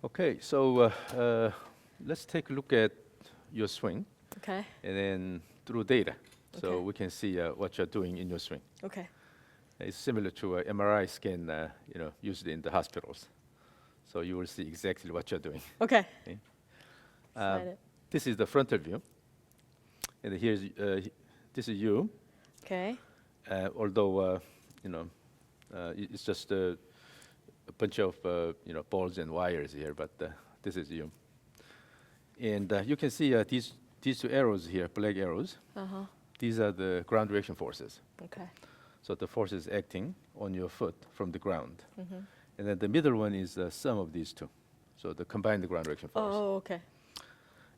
Okay, so let's take a look at your swing, Okay. and then through data, so Okay. we can see what you're doing in your swing. Okay. It's similar to an MRI scan, used in the hospitals. So you will see exactly what you're doing. Okay. Okay. Slide it. This is the frontal view, and here's this is you. Okay. Although it's just a bunch of balls and wires here, but this is you. And you can see these two arrows here, black arrows. Uh-huh. These are the ground reaction forces. Okay. So the force is acting on your foot from the ground. Mm-hmm. And then the middle one is the sum of these two. So the combined ground reaction force. Oh, okay.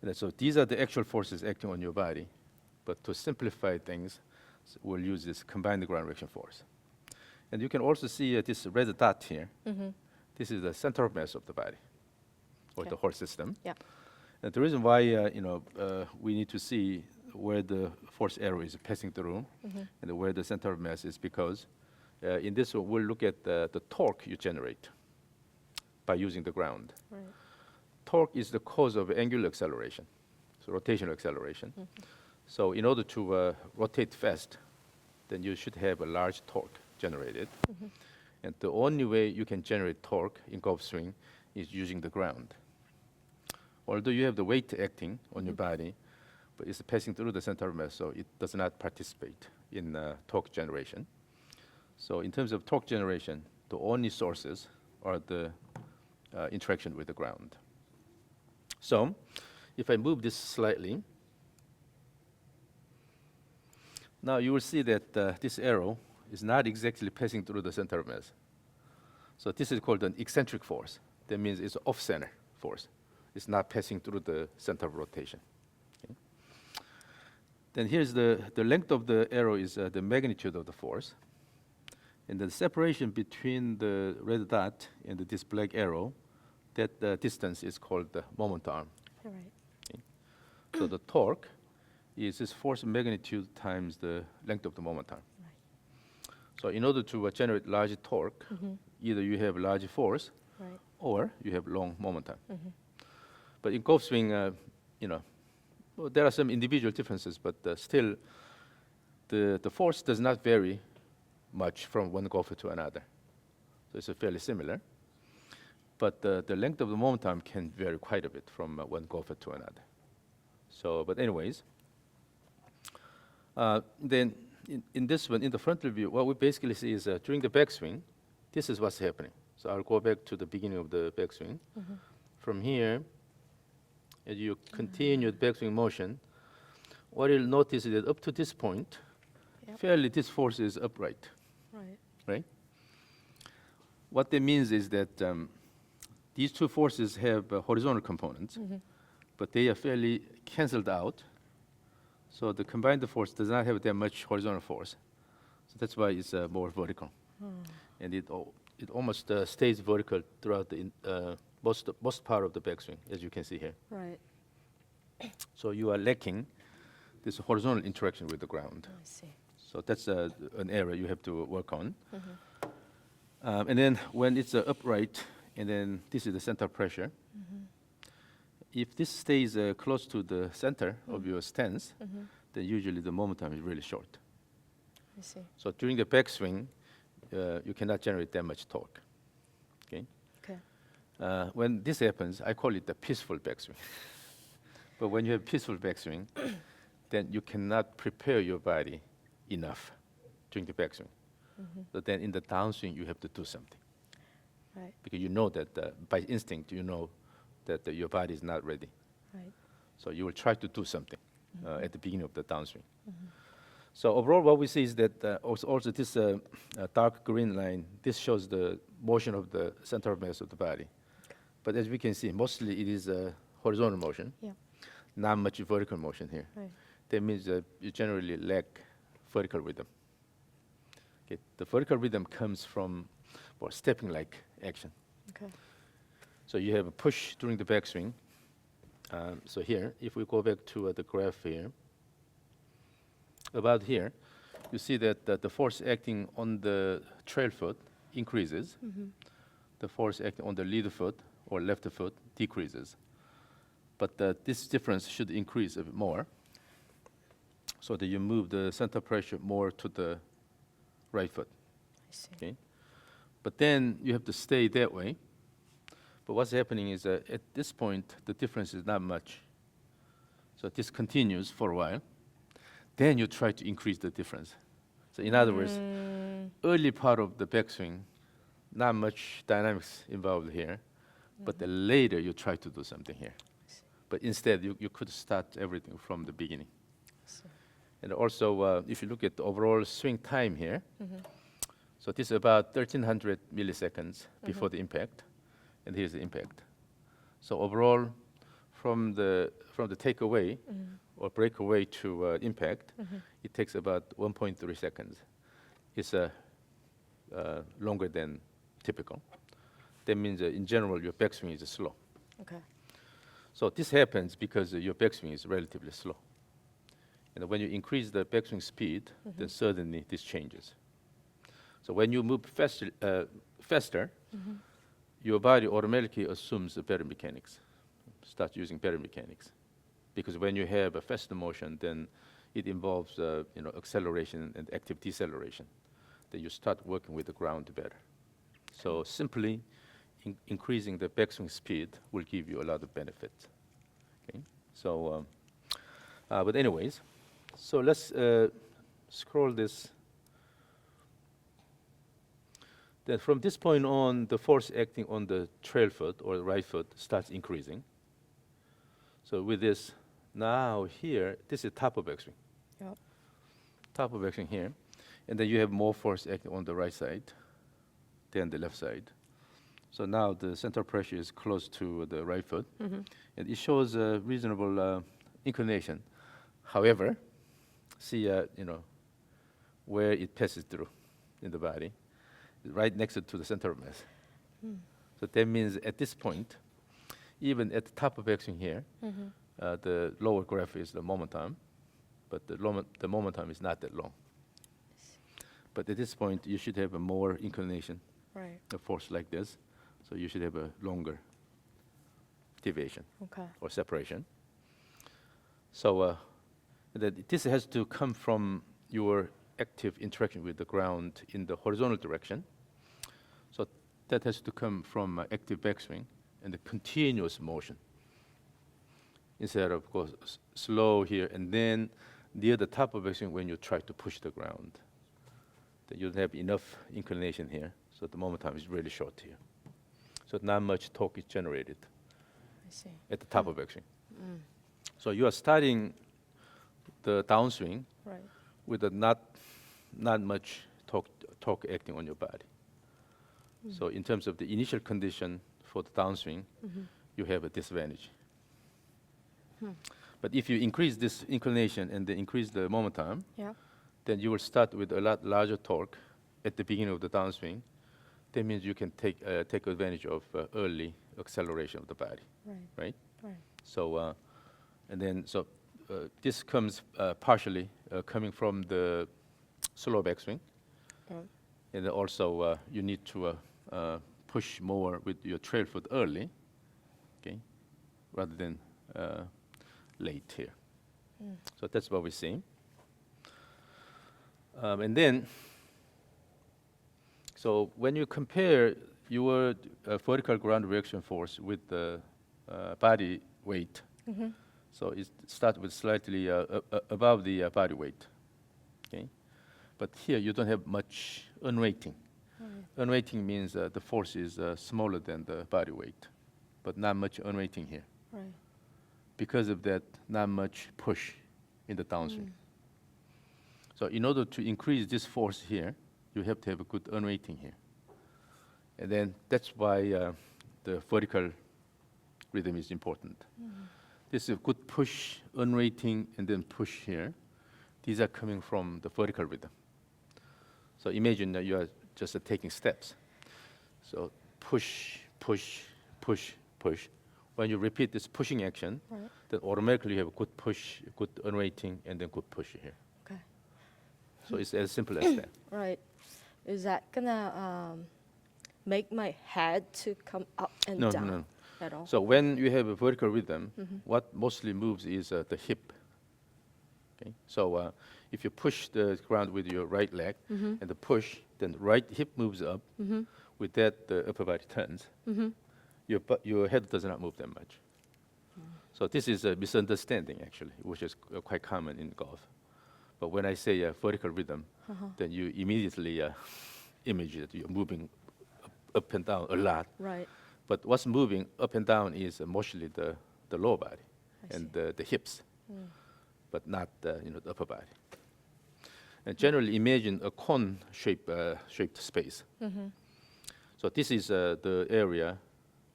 And then so these are the actual forces acting on your body. But to simplify things, we'll use this combined ground reaction force. And you can also see this red dot here. Mm-hmm. This is the centromeres of the body, or Okay. the whole system. Yeah. And the reason why we need to see where the force arrow is passing through Mm-hmm. and where the center of mass is, because in this one we'll look at the torque you generate by using the ground. Right. Torque is the cause of angular acceleration, so rotational acceleration. Mm-hmm. So in order to rotate fast, then you should have a large torque generated. Mm-hmm. And the only way you can generate torque in golf swing is using the ground. Although you have the weight acting on your body, but it's passing through the center of mass, so it does not participate in torque generation. So in terms of torque generation, the only sources are the interaction with the ground. So if I move this slightly, now you will see that this arrow is not exactly passing through the center of mass. So this is called an eccentric force. That means it's off-center force. It's not passing through the center of rotation. Okay. Then here's the length of the arrow is the magnitude of the force. And the separation between the red dot and this black arrow, that distance is called the moment arm. All right. Okay. So the torque is this force magnitude times the length of the moment arm. Right. So in order to generate large torque, Mm-hmm. either you have large force Right. or you have long moment arm. Mm-hmm. But in golf swing, well, there are some individual differences, but still, the force does not vary much from one golfer to another. So it's fairly similar. But the length of the moment arm can vary quite a bit from one golfer to another. So, but anyways, then in this one, in the frontal view, what we basically see is during the backswing, this is what's happening. So I'll go back to the beginning of the backswing. Mm-hmm. From here, as you continue the backswing motion, what you'll notice is that up to this point, Yep. fairly this force is upright, Right. right? What that means is that these two forces have horizontal components, Mm-hmm. but they are fairly canceled out. So the combined force does not have that much horizontal force. So that's why it's more vertical. And it almost stays vertical throughout the most part of the backswing, as you can see here. Right. So you are lacking this horizontal interaction with the ground. I see. So that's an area you have to work on. Mm-hmm. And then when it's upright, and then this is the center pressure. Mm-hmm. If this stays close to the center of your stance, Mm-hmm. then usually the momentum is really short. I see. So during the backswing, you cannot generate that much torque. Okay. Okay. When this happens, I call it the peaceful backswing. But when you have peaceful backswing, then you cannot prepare your body enough during the backswing. Mm-hmm. So then in the downswing, you have to do something. Right. Because you know that by instinct, you know that your body is not ready. Right. So you will try to do something at the beginning of the downswing. Mm-hmm. So overall, what we see is that also this dark green line, this shows the motion of the center of mass of the body. Okay. But as we can see, mostly it is horizontal motion, Yeah. not much vertical motion here. Right. That means you generally lack vertical rhythm. Okay. The vertical rhythm comes from stepping-like action. Okay. So you have a push during the backswing. So here, if we go back to the graph here, about here, you see that the force acting on the trail foot increases. Mm-hmm. The force acting on the lead foot or left foot decreases. But this difference should increase a bit more, so that you move the center of pressure more to the right foot. I see. Okay? But then you have to stay that way. But what's happening is at this point, the difference is not much. So this continues for a while. Then you try to increase the difference. So in other words, early part of the backswing, not much dynamics involved here. But then later you try to do something here. But instead, you could start everything from the beginning. And also, if you look at the overall swing time here, so this is about 1,300 milliseconds before the impact, and here's the impact. So overall, from the takeaway or breakaway to impact, it takes about 1.3 seconds. It's longer than typical. That means in general, your backswing is slow. Okay. So this happens because your backswing is relatively slow. And when you increase the backswing speed, then suddenly this changes. So when you move faster, your body automatically assumes the better mechanics, starts using better mechanics. Because when you have a faster motion, then it involves acceleration and active deceleration. Then you start working with the ground better. So simply increasing the backswing speed will give you a lot of benefits. Okay? So, but anyways, so let's scroll this. Then from this point on, the force acting on the trail foot or the right foot starts increasing. So with this, now here, this is top of backswing. Yep. Top of backswing here. And then you have more force acting on the right side than the left side. So now the center pressure is close to the right foot. And it shows a reasonable inclination. However, see, where it passes through in the body, right next to the centromeres. So that means at this point, even at the top of backswing here, the lower graph is the momentum, but the momentum is not that long. But at this point, you should have a more inclination, Right. a force like this. So you should have a longer deviation Okay. or separation. So this has to come from your active interaction with the ground in the horizontal direction. So that has to come from active backswing and the continuous motion. Instead of course slow here and then near the top of backswing when you try to push the ground. That you don't have enough inclination here, so the momentum is really short here. So not much torque is generated I see. at the top of backswing. So you are starting the downswing Right. with a not much torque acting on your body. So in terms of the initial condition for the downswing, you have a disadvantage. But if you increase this inclination and then increase the momentum, Yeah. then you will start with a lot larger torque at the beginning of the downswing. That means you can take advantage of early acceleration of the body, Right. right? Right. So, this comes partially coming from the slow backswing, Right. and then also you need to push more with your trail foot early, okay, rather than late here. So that's what we're seeing. And then, so when you compare your vertical ground reaction force with the body weight, so it starts with slightly above the body weight, okay? But here you don't have much unweighting. Unweighting means the force is smaller than the body weight, but not much unweighting here. Right. Because of that, not much push in the downswing. So in order to increase this force here, you have to have a good unweighting here. And then that's why the vertical rhythm is important. This is a good push, unweighting, and then push here. These are coming from the vertical rhythm. So imagine that you are just taking steps. So push, push, push, push. When you repeat this pushing action, Right. then automatically you have a good push, good unweighting, and then good push here. Okay. So it's as simple as that. Right. Is that gonna make my head to come up and No, down? no. at all. So when you have a vertical rhythm, what mostly moves is the hip. Okay? So if you push the ground with your right leg and the push, then the right hip moves up. With that, the upper body turns. Your head does not move that much. So this is a misunderstanding, actually, which is quite common in golf. But when I say vertical rhythm, then you immediately image that you're moving up and down a lot. Right. But what's moving up and down is mostly the lower body I and see. the hips, but not the upper body. And generally, imagine a cone-shaped space. So this is the area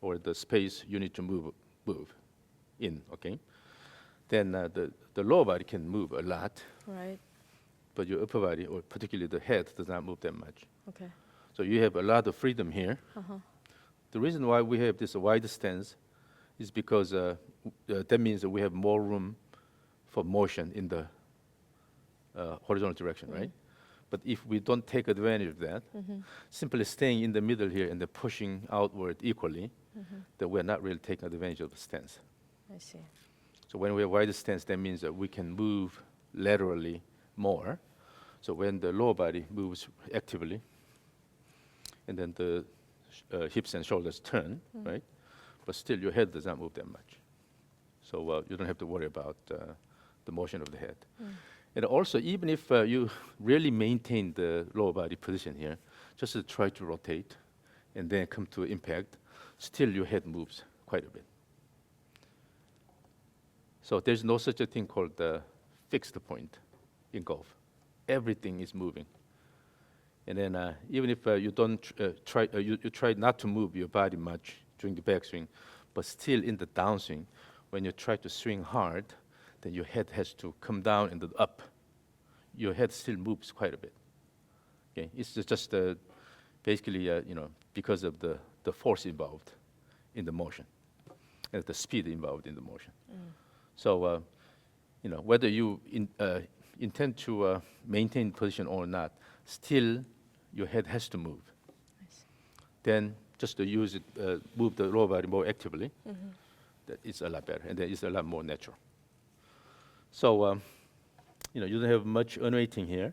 or the space you need to move in. Okay. Then the lower body can move a lot, Right. but your upper body, or particularly the head, does not move that much. Okay. So you have a lot of freedom here. Uh-huh. The reason why we have this wide stance is because that means that we have more room for motion in the horizontal direction, right? But if we don't take advantage of that, simply staying in the middle here and then pushing outward equally, then we're not really taking advantage of the stance. I see. So when we have wider stance, that means that we can move laterally more. So when the lower body moves actively, and then the hips and shoulders turn, right? But still, your head does not move that much. So you don't have to worry about the motion of the head. And also, even if you really maintain the lower body position here, just to try to rotate and then come to impact, still your head moves quite a bit. So there's no such a thing called the fixed point in golf. Everything is moving. And then even if you don't you try not to move your body much during the backswing, but still in the downswing, when you try to swing hard, then your head has to come down and up. Your head still moves quite a bit. Okay, it's just basically because of the force involved in the motion and the speed involved in the motion. So whether you intend to maintain position or not, still your head has to move. Then just to use it, move the lower body more actively, that is a lot better, and that is a lot more natural. So you don't have much unweighting here.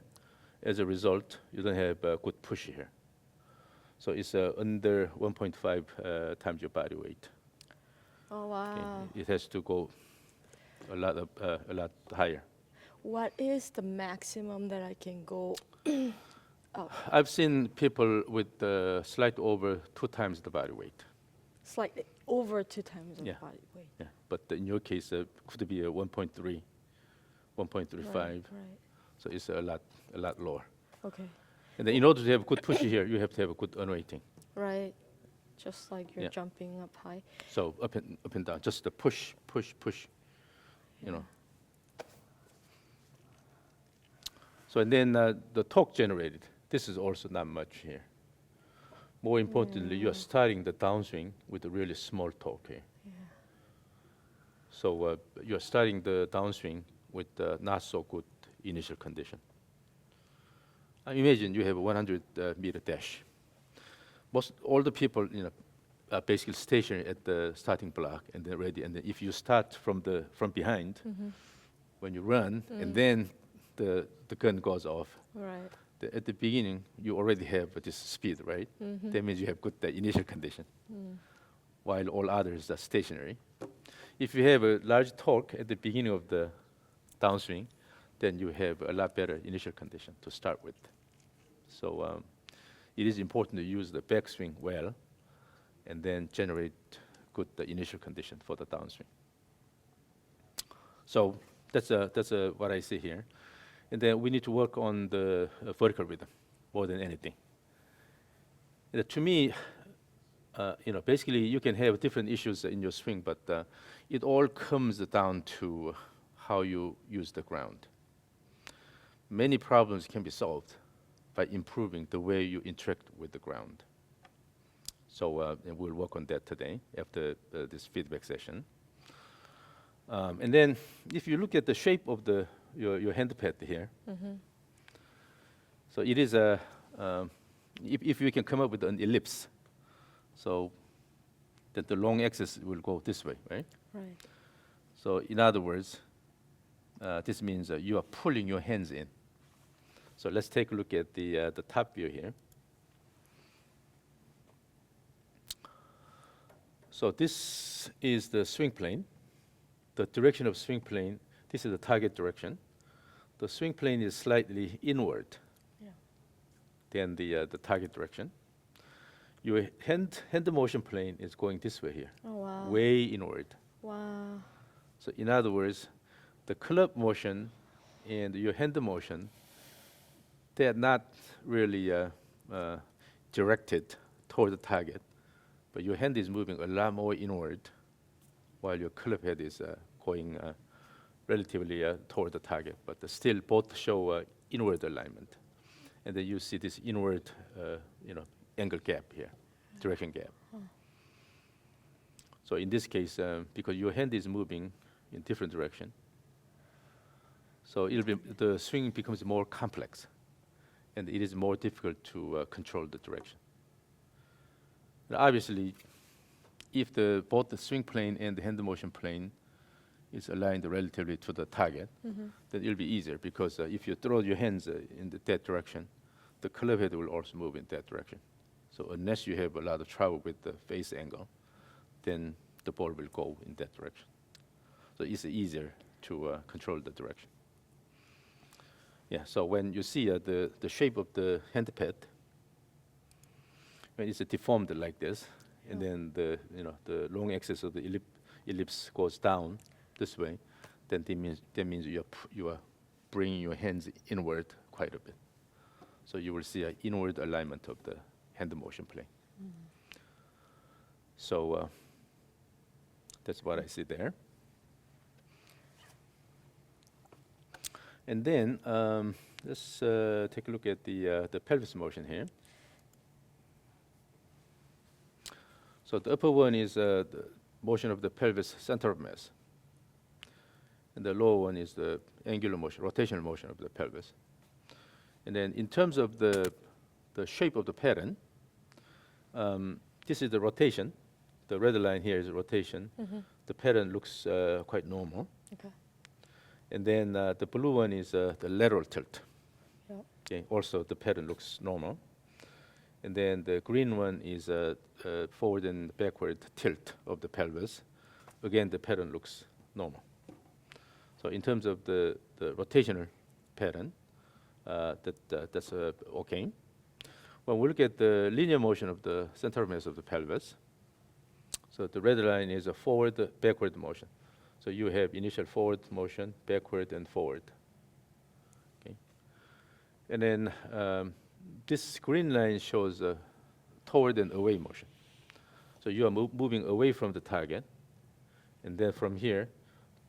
As a result, you don't have good push here. So it's under 1.5 times your body weight. Oh, wow. Okay. It has to go a lot higher. What is the maximum that I can go up? I've seen people with slight over 2 times the body weight. Slightly over 2 times the Yeah. body weight. Yeah, but in your case, could be a 1.3, 1.35. Right. So it's a lot lower. Okay. And then in order to have good push here, you have to have a good unweighting. Right. Just like you're Yeah. jumping up high. So up and down, just the push. You know. So and then the torque generated. This is also not much here. More importantly, you are starting the downswing with a really small torque here. So you are starting the downswing with not so good initial condition. Imagine you have a 100-meter dash. All the people are basically stationary at the starting block and they're ready. And then if you start from behind, when you run, and then the gun goes off, Right. at the beginning you already have this speed, right? That means you have good initial condition, while all others are stationary. If you have a large torque at the beginning of the downswing, then you have a lot better initial condition to start with. So it is important to use the backswing well and then generate good initial condition for the downswing. So that's what I see here. And then we need to work on the vertical rhythm more than anything. To me, basically you can have different issues in your swing, but it all comes down to how you use the ground. Many problems can be solved by improving the way you interact with the ground. So and we'll work on that today after this feedback session. And then if you look at the shape of your hand pad here, so it is if you can come up with an ellipse. So then the long axis will go this way, right? Right. So in other words, this means you are pulling your hands in. So let's take a look at the top view here. So this is the swing plane. The direction of swing plane, this is the target direction. The swing plane is slightly inward than the target direction. Your hand motion plane is going this way here, Oh, wow. way inward. Wow. So in other words, the club motion and your hand motion, they are not really directed toward the target, but your hand is moving a lot more inward while your club head is going relatively toward the target, but still both show inward alignment. And then you see this inward angle gap here, direction gap. So in this case, because your hand is moving in different direction, so the swing becomes more complex, and it is more difficult to control the direction. And obviously, if both the swing plane and the hand motion plane is aligned relatively to the target, then it'll be easier, because if you throw your hands in that direction, the club head will also move in that direction. So unless you have a lot of trouble with the face angle, then the ball will go in that direction. So it's easier to control the direction. Yeah, so when you see the shape of the hand pad, when it's deformed like this, and then the long axis of the ellipse goes down this way, then that means you are bringing your hands inward quite a bit. So you will see an inward alignment of the hand motion plane. So that's what I see there. And then let's take a look at the pelvis motion here. So the upper one is the motion of the pelvis centromeres, and the lower one is the angular motion, rotational motion of the pelvis. And then in terms of the shape of the pattern, this is the rotation. The red line here is rotation. The pattern looks quite normal. Okay. And then the blue one is the lateral tilt. Yep. Okay. Also, the pattern looks normal. And then the green one is forward and backward tilt of the pelvis. Again, the pattern looks normal. So in terms of the rotational pattern, that's okay. When we look at the linear motion of the centromeres of the pelvis, so the red line is a forward, backward motion. So you have initial forward motion, backward, and forward. Okay. And then this green line shows toward and away motion. So you are moving away from the target, and then from here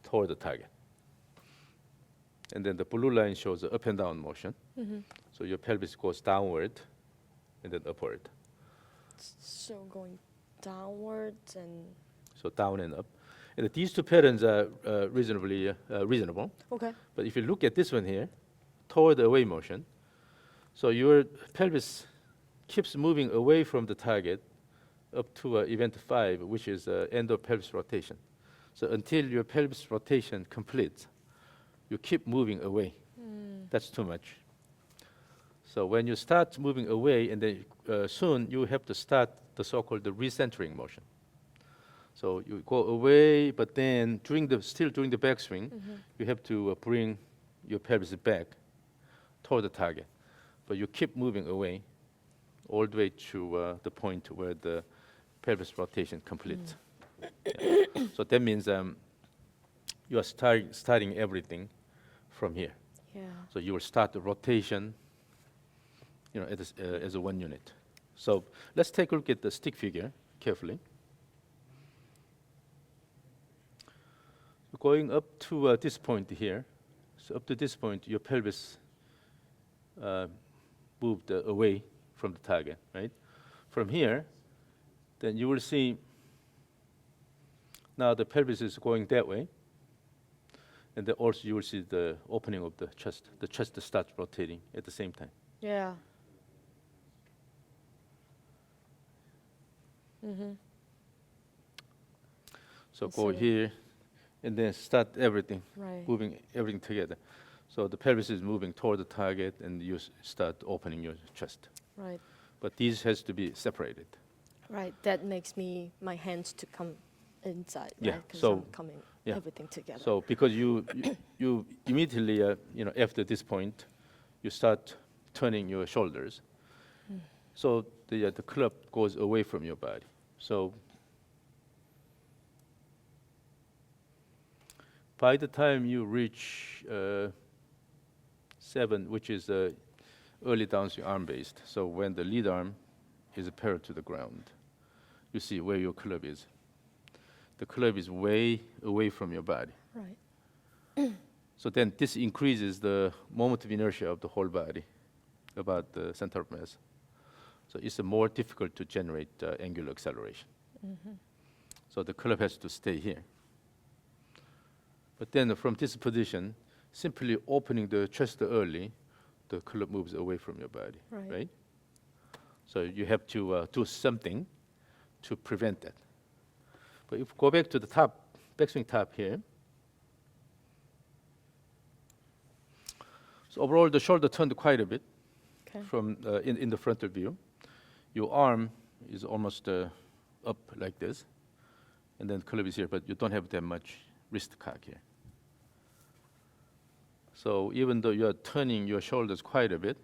toward the target. And then the blue line shows the up and down motion. So your pelvis goes downward and then upward. So going downwards and... So down and up. And these two patterns are reasonably reasonable. Okay. But if you look at this one here, toward the away motion, so your pelvis keeps moving away from the target up to event 5, which is end of pelvis rotation. So until your pelvis rotation completes, you keep moving away. That's too much. So when you start moving away, and then soon you have to start the so-called the recentering motion. So you go away, but then still during the backswing, you have to bring your pelvis back toward the target. But you keep moving away all the way to the point where the pelvis rotation completes. Yeah. So that means you are starting everything from here. Yeah. So you will start the rotation, as a one unit. So let's take a look at the stick figure carefully. So going up to this point here, so up to this point, your pelvis moved away from the target, right? From here, then you will see now the pelvis is going that way, and then also you will see the opening of the chest. The chest starts rotating at the same time. Yeah. So go Instead of- here, and then start everything, Right. moving everything together. So the pelvis is moving toward the target, and you start opening your chest. Right. But these has to be separated. Right. That makes my hands to come inside. Yeah, Right? Because so- I'm coming yeah. everything together. So because you immediately, after this point, you start turning your shoulders. So the club goes away from your body. So by the time you reach 7, which is early downswing arm-based, so when the lead arm is parallel to the ground, you see where your club is. The club is way away from your body. Right. So then this increases the moment of inertia of the whole body about the center of mass. So it's more difficult to generate angular acceleration. So the club has to stay here. But then from this position, simply opening the chest early, the club moves away from your body, Right. right? So you have to do something to prevent that. But if you go back to the top, backswing top here, so overall the shoulder turned quite a bit Okay. from in the frontal view. Your arm is almost up like this, and then club is here, but you don't have that much wrist cock here. So even though you are turning your shoulders quite a bit,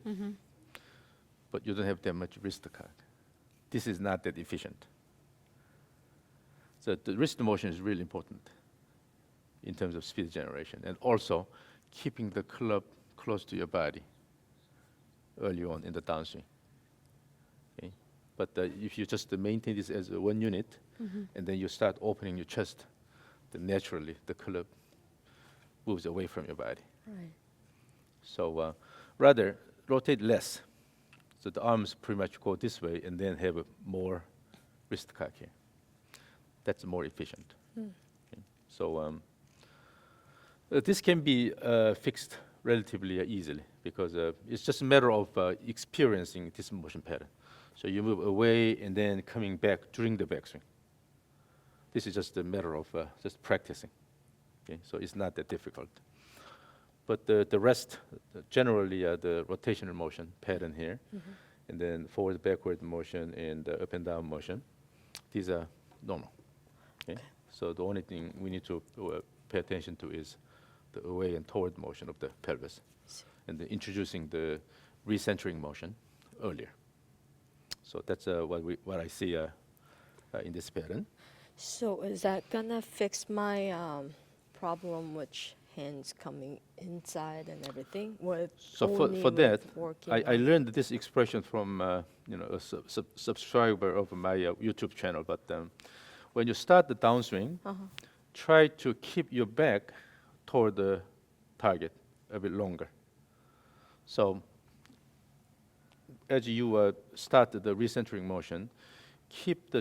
but you don't have that much wrist cock. This is not that efficient. So the wrist motion is really important in terms of speed generation, and also keeping the club close to your body early on in the downswing. Okay? But if you just maintain this as one unit, and then you start opening your chest, then naturally the club moves away from your body. Right. So rather rotate less. So the arms pretty much go this way, and then have a more wrist cock here. That's more efficient. Okay. So this can be fixed relatively easily, because it's just a matter of experiencing this motion pattern. So you move away and then coming back during the backswing. This is just a matter of just practicing. Okay, so it's not that difficult. But the rest, generally the rotational motion pattern here, and then forward, backward motion, and up and down motion, these are normal. Okay? So the only thing we need to pay attention to is the away and toward motion of the pelvis, and introducing the recentering motion earlier. So that's what I see in this pattern. So is that gonna fix my problem with hands coming inside and everything? With So only for that, with working I on- learned this expression from a subscriber of my YouTube channel. But when you start the downswing, try to keep your back toward the target a bit longer. So as you start the recentering motion, keep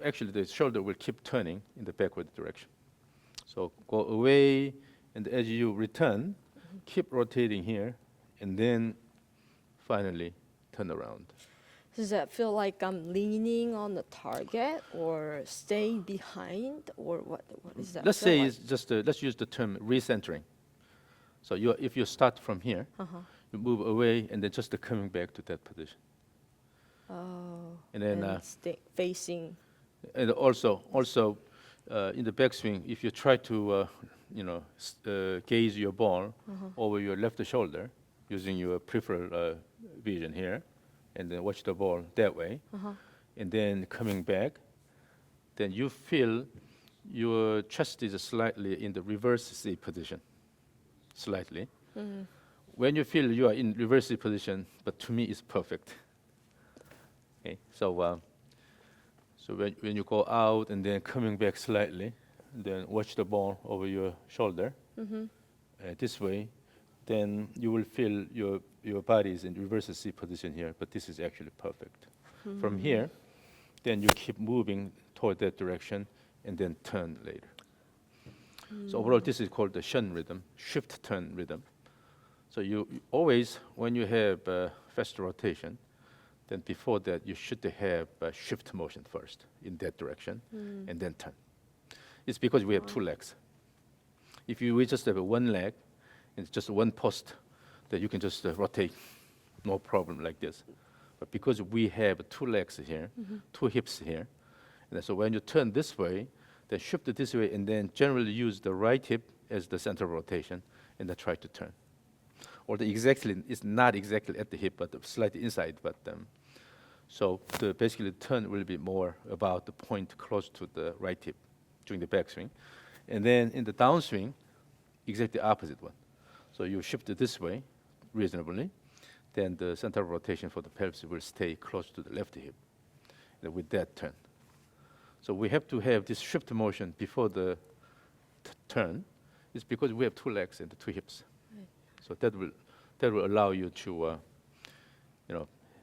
actually the shoulder will keep turning in the backward direction. So go away, and as you return, keep rotating here, and then finally turn around. Does that feel like I'm leaning on the target or staying behind, or what is that? Let's feel say like? it's just let's use the term recentering. So if you start from here, you move away, and then just coming back to that position. Oh, And then facing. and also in the backswing, if you try to gaze your ball over your left shoulder using your peripheral vision here, and then watch the ball that way, and then coming back, then you feel your chest is slightly in the reverse C position, slightly. When you feel you are in reverse C position, but to me it's perfect. Okay, so when you go out and then coming back slightly, then watch the ball over your shoulder this way, then you will feel your body is in reverse C position here, but this is actually perfect. From here, then you keep moving toward that direction and then turn later. So overall, this is called the shun rhythm, shift turn rhythm. So you always, when you have faster rotation, then before that you should have a shift motion first in that direction and then turn. It's because we have two legs. If we just have one leg, and it's just one post, that you can just rotate, no problem like this. But because we have two legs here, two hips here, and so when you turn this way, then shift it this way, and then generally use the right hip as the center of rotation, and then try to turn. Or it's not exactly at the hip, but slightly inside. But so basically the turn will be more about the point close to the right hip during the backswing. And then in the downswing, exactly the opposite one. So you shift it this way reasonably, then the center of rotation for the pelvis will stay close to the left hip, and with that turn. So we have to have this shift motion before the turn. It's because we have two legs and two hips. Right. So that will allow you to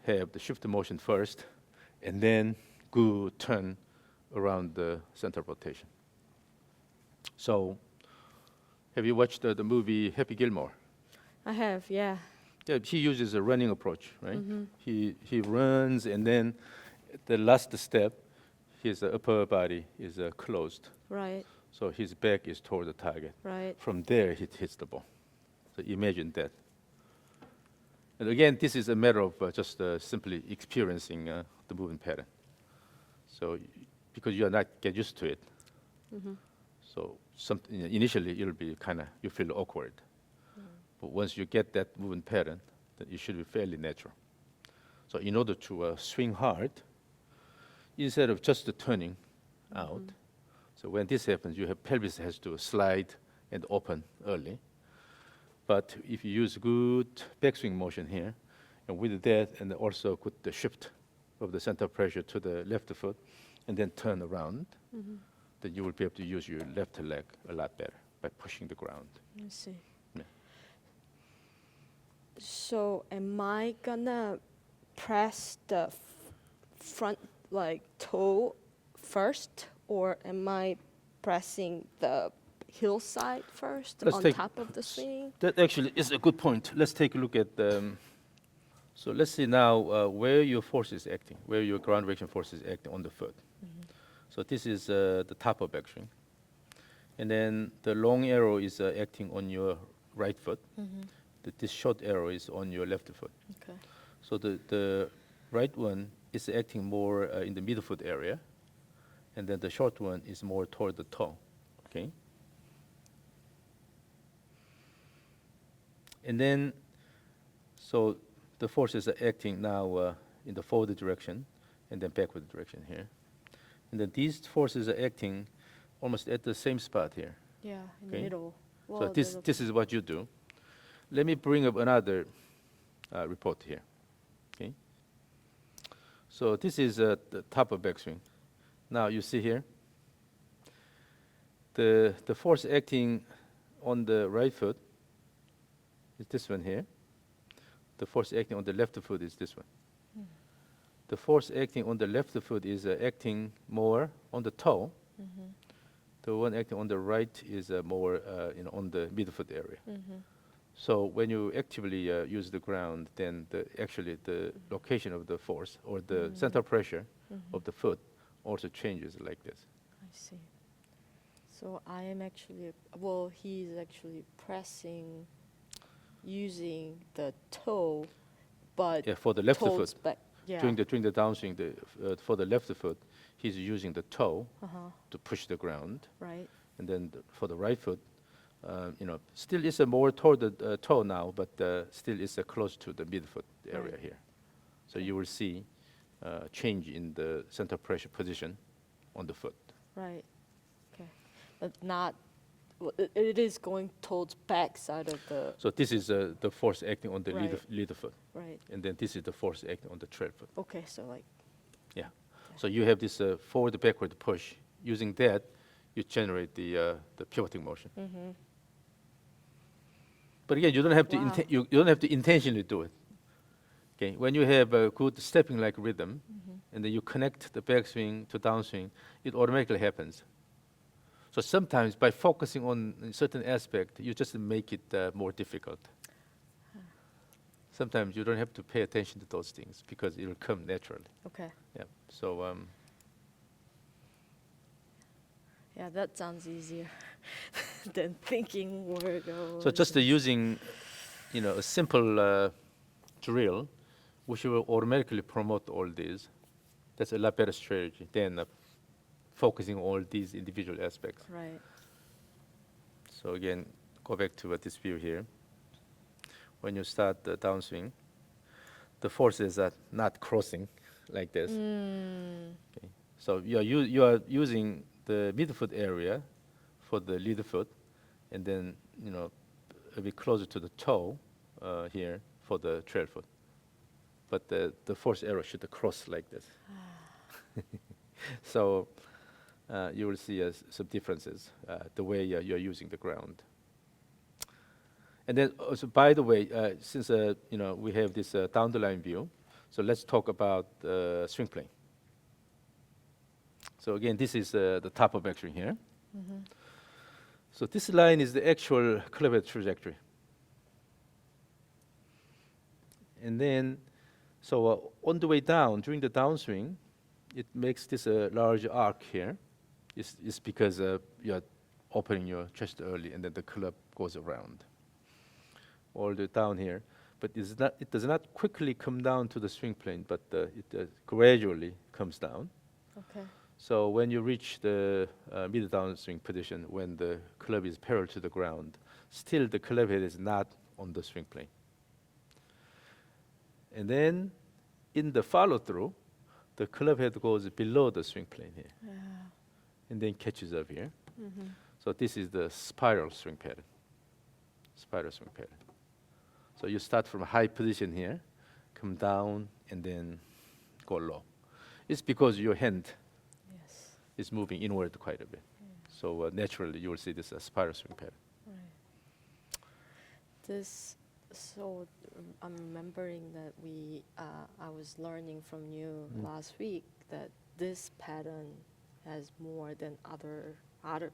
have the shift motion first, and then go turn around the center of rotation. So, have you watched the movie Happy Gilmore? I have, yeah. Yeah, he uses a running approach, right? He runs, and then the last step, his upper body is closed. Right, So his back is toward the target. right. From there, he hits the ball. So imagine that. And again, this is a matter of just simply experiencing the movement pattern. So because you are not get used to it, so initially it'll be you feel awkward. But once you get that movement pattern, then it should be fairly natural. So in order to swing hard, instead of just turning out, so when this happens, your pelvis has to slide and open early. But if you use good backswing motion here, and with that, and also put the shift of the center of pressure to the left foot, and then turn around, then you will be able to use your left leg a lot better by pushing the ground. I see. Yeah. So am I gonna press the front toe first, or am I pressing the hillside first Let's on take top of the swing? That actually is a good point. Let's take a look at so let's see now where your force is acting, where your ground reaction force is acting on the foot. So this is the top of backswing. And then the long arrow is acting on your right foot. This short arrow is on your left foot. Okay. So the right one is acting more in the midfoot area, and then the short one is more toward the toe. Okay. And then, so the forces are acting now in the forward direction, and then backward direction here. And then these forces are acting almost at the same spot here. Yeah, in the Okay. middle. So Well, this is what you do. Let me bring up another report here. Okay. So this is the top of backswing. Now you see here, the force acting on the right foot is this one here. The force acting on the left foot is this one. The force acting on the left foot is acting more on the toe. The one acting on the right is more on the midfoot area. So when you actively use the ground, then actually the location of the force or the center pressure of the foot also changes like this. I see. So I am actually, well, he's actually pressing using the toe, but Yeah, for the left toes foot. back. Yeah. During the downswing, for the left foot, he's using the toe to push the ground, Right. and then for the right foot, still is more toward the toe now, but still is close to the midfoot area Right. here. So you will see change in the center pressure position on the foot. Right. Okay. But not. Well, it is going towards back side of the. So this is the force acting on the Right. leader foot, Right. and then this is the force acting on the trail foot. Okay. So like. Yeah. So you have this forward backward push. Using that, you generate the pivoting motion. But again, you don't have to Wow. you don't have to intentionally do it. Okay. When you have a good stepping like rhythm, and then you connect the backswing to downswing, it automatically happens. So sometimes by focusing on a certain aspect, you just make it more difficult. Sometimes you don't have to pay attention to those things because it will come naturally. Okay. Yeah. So Yeah, that sounds easier than thinking where it goes. So just using, a simple drill, which will automatically promote all these. That's a lot better strategy than focusing on all these individual aspects. Right. So again, go back to this view here. When you start the downswing, the forces are not crossing like this. Okay. So you are using the midfoot area for the lead foot, and then a bit closer to the toe here for the trail foot. But the force arrow should cross like this. So you will see some differences the way you're using the ground. And then also, by the way, since we have this down the line view, so let's talk about swing plane. So again, this is the top of backswing here. So this line is the actual club head trajectory. And then, so on the way down, during the downswing, it makes this large arc here. It's because you're opening your chest early, and then the club goes around all the way down here. But it does not quickly come down to the swing plane, but it gradually comes down. Okay. So when you reach the mid downswing position, when the club is parallel to the ground, still the club head is not on the swing plane. And then in the follow through, the club head goes below the swing plane here, and then catches up here. So this is the spiral swing pattern. Spiral swing pattern. So you start from a high position here, come down, and then go low. It's because your hand is moving inward quite a bit. So naturally, you will see this spiral swing pattern. So I'm remembering that I was learning from you last week that this pattern has more than other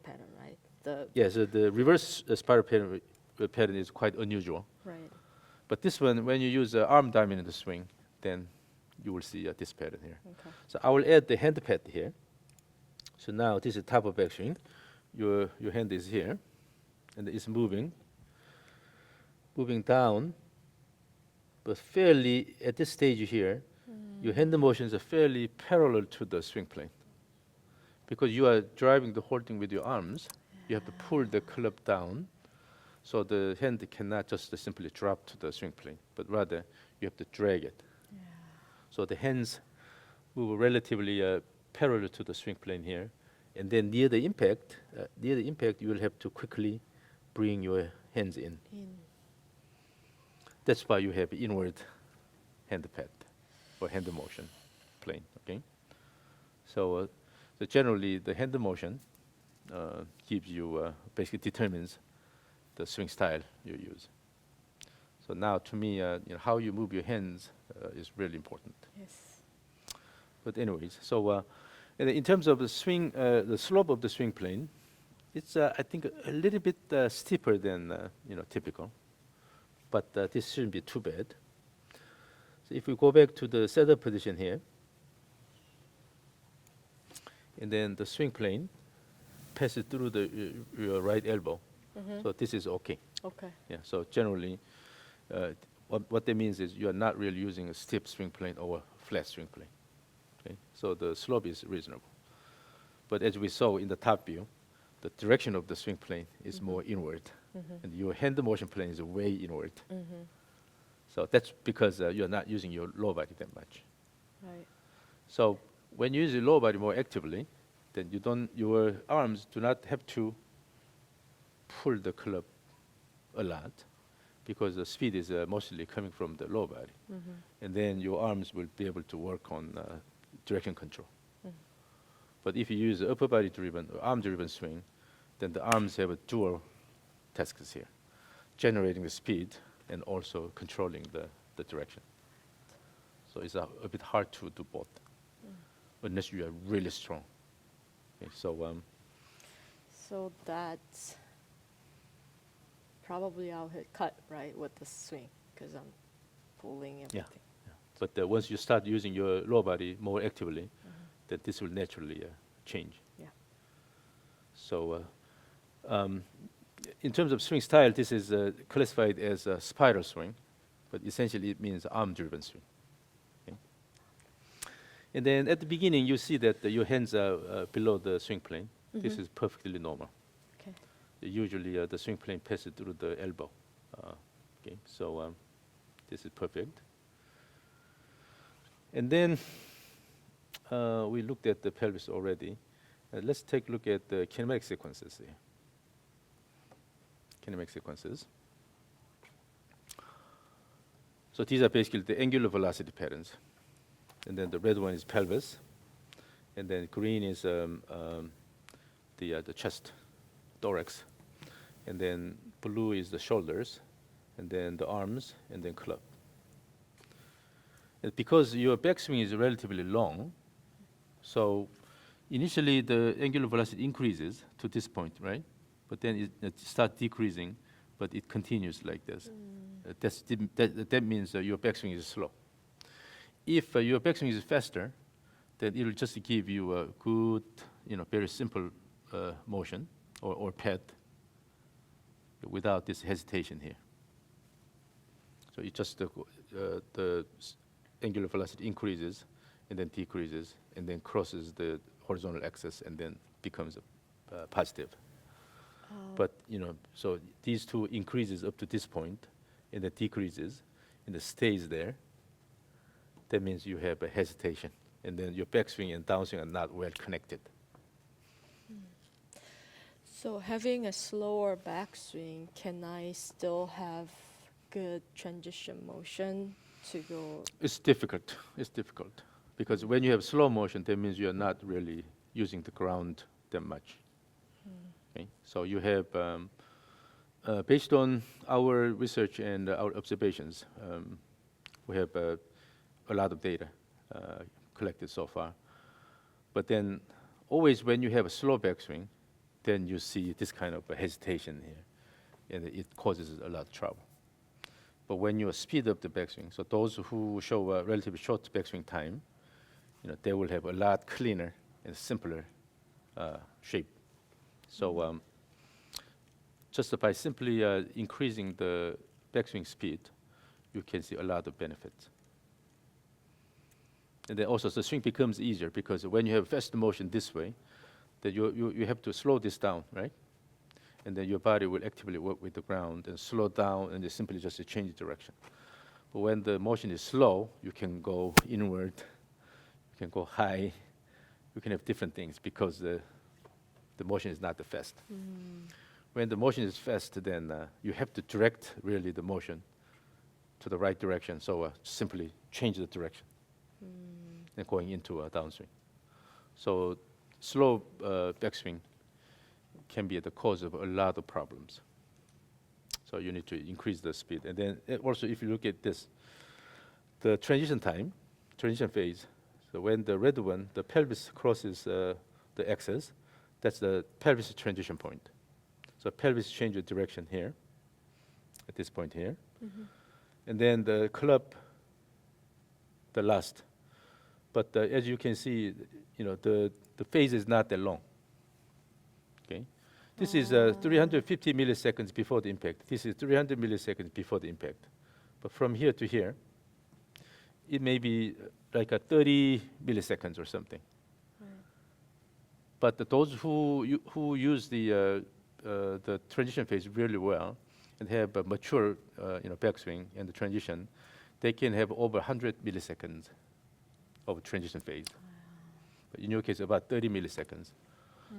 pattern, right? So the reverse spiral pattern is quite unusual. Right. But this one, when you use arm dominant swing, then you will see this pattern here. Okay. So I will add the hand pad here. So now this is top of backswing. Your hand is here, and it's moving down, but fairly at this stage here, your hand motions are fairly parallel to the swing plane. Because you are driving the whole thing with your arms, you have to pull the club down, so the hand cannot just simply drop to the swing plane, but rather you have to drag it. So the hands move relatively parallel to the swing plane here, and then near the impact, you will have to quickly bring your hands in. That's why you have inward hand pad or hand motion plane. Okay. So generally, the hand motion gives you basically determines the swing style you use. So now, to me, how you move your hands is really important. Yes. But anyways, so in terms of the swing, the slope of the swing plane, it's I think a little bit steeper than typical. But this shouldn't be too bad. So if we go back to the setup position here, and then the swing plane passes through your right elbow. So this is okay. Okay. Yeah. So generally, what that means is you are not really using a steep swing plane or a flat swing plane. Okay. So the slope is reasonable. But as we saw in the top view, the direction of the swing plane is more inward. And your hand motion plane is way inward. So that's because you're not using your lower body that much. Right. So when you use your lower body more actively, then your arms do not have to pull the club a lot, because the speed is mostly coming from the lower body. And then your arms will be able to work on direction control. But if you use upper body driven or arm driven swing, then the arms have a dual tasks here, generating the speed and also controlling the direction. So it's a bit hard to do both, unless you are really strong. Okay, so that's probably I'll hit cut, right, with the swing, because I'm pulling everything. Yeah. But once you start using your lower body more actively, then this will naturally change. Yeah. So in terms of swing style, this is classified as a spiral swing, but essentially it means arm-driven swing. Okay? And then at the beginning, you see that your hands are below the swing plane. This is perfectly normal. Okay. Usually the swing plane passes through the elbow. Okay, so this is perfect. And then we looked at the pelvis already. Let's take a look at the kinematic sequences here. Kinematic sequences. So these are basically the angular velocity patterns. And then the red one is pelvis. And then green is the chest, thorax. And then blue is the shoulders. And then the arms, and then club. And because your backswing is relatively long, so initially the angular velocity increases to this point, right? But then it starts decreasing, but it continues like this. That means your backswing is slow. If your backswing is faster, then it will just give you a good, very simple motion or pad without this hesitation here. So it just the angular velocity increases and then decreases and then crosses the horizontal axis and then becomes positive. But so these two increases up to this point and then decreases and then stays there. That means you have a hesitation, and then your backswing and downswing are not well connected. So having a slower backswing, can I still have good transition motion to go? It's difficult. It's difficult because when you have slow motion, that means you are not really using the ground that much. Okay? So you have, based on our research and our observations, we have a lot of data collected so far. But then always when you have a slow backswing, then you see this kind of a hesitation here, and it causes a lot of trouble. But when you speed up the backswing, so those who show a relatively short backswing time, they will have a lot cleaner and simpler shape. So just by simply increasing the backswing speed, you can see a lot of benefits. And then also the swing becomes easier because when you have fast motion this way, then you have to slow this down, right? And then your body will actively work with the ground and slow down and simply just change direction. But when the motion is slow, you can go inward, you can go high, you can have different things because the motion is not that fast. When the motion is fast, then you have to direct really the motion to the right direction. So simply change the direction and going into a downswing. So slow backswing can be the cause of a lot of problems. So you need to increase the speed. And then also if you look at this, the transition time, transition phase, so when the red one, the pelvis crosses the axis, that's the pelvis transition point. So pelvis changes direction here, at this point here. And then the club, the last. But as you can see, the phase is not that long. Okay, this is 350 milliseconds before the impact. This is 300 milliseconds before the impact. But from here to here, it may be like a 30 milliseconds or something. But those who use the transition phase really well and have a mature backswing and the transition, they can have over 100 milliseconds of transition phase. But in your case, about 30 milliseconds.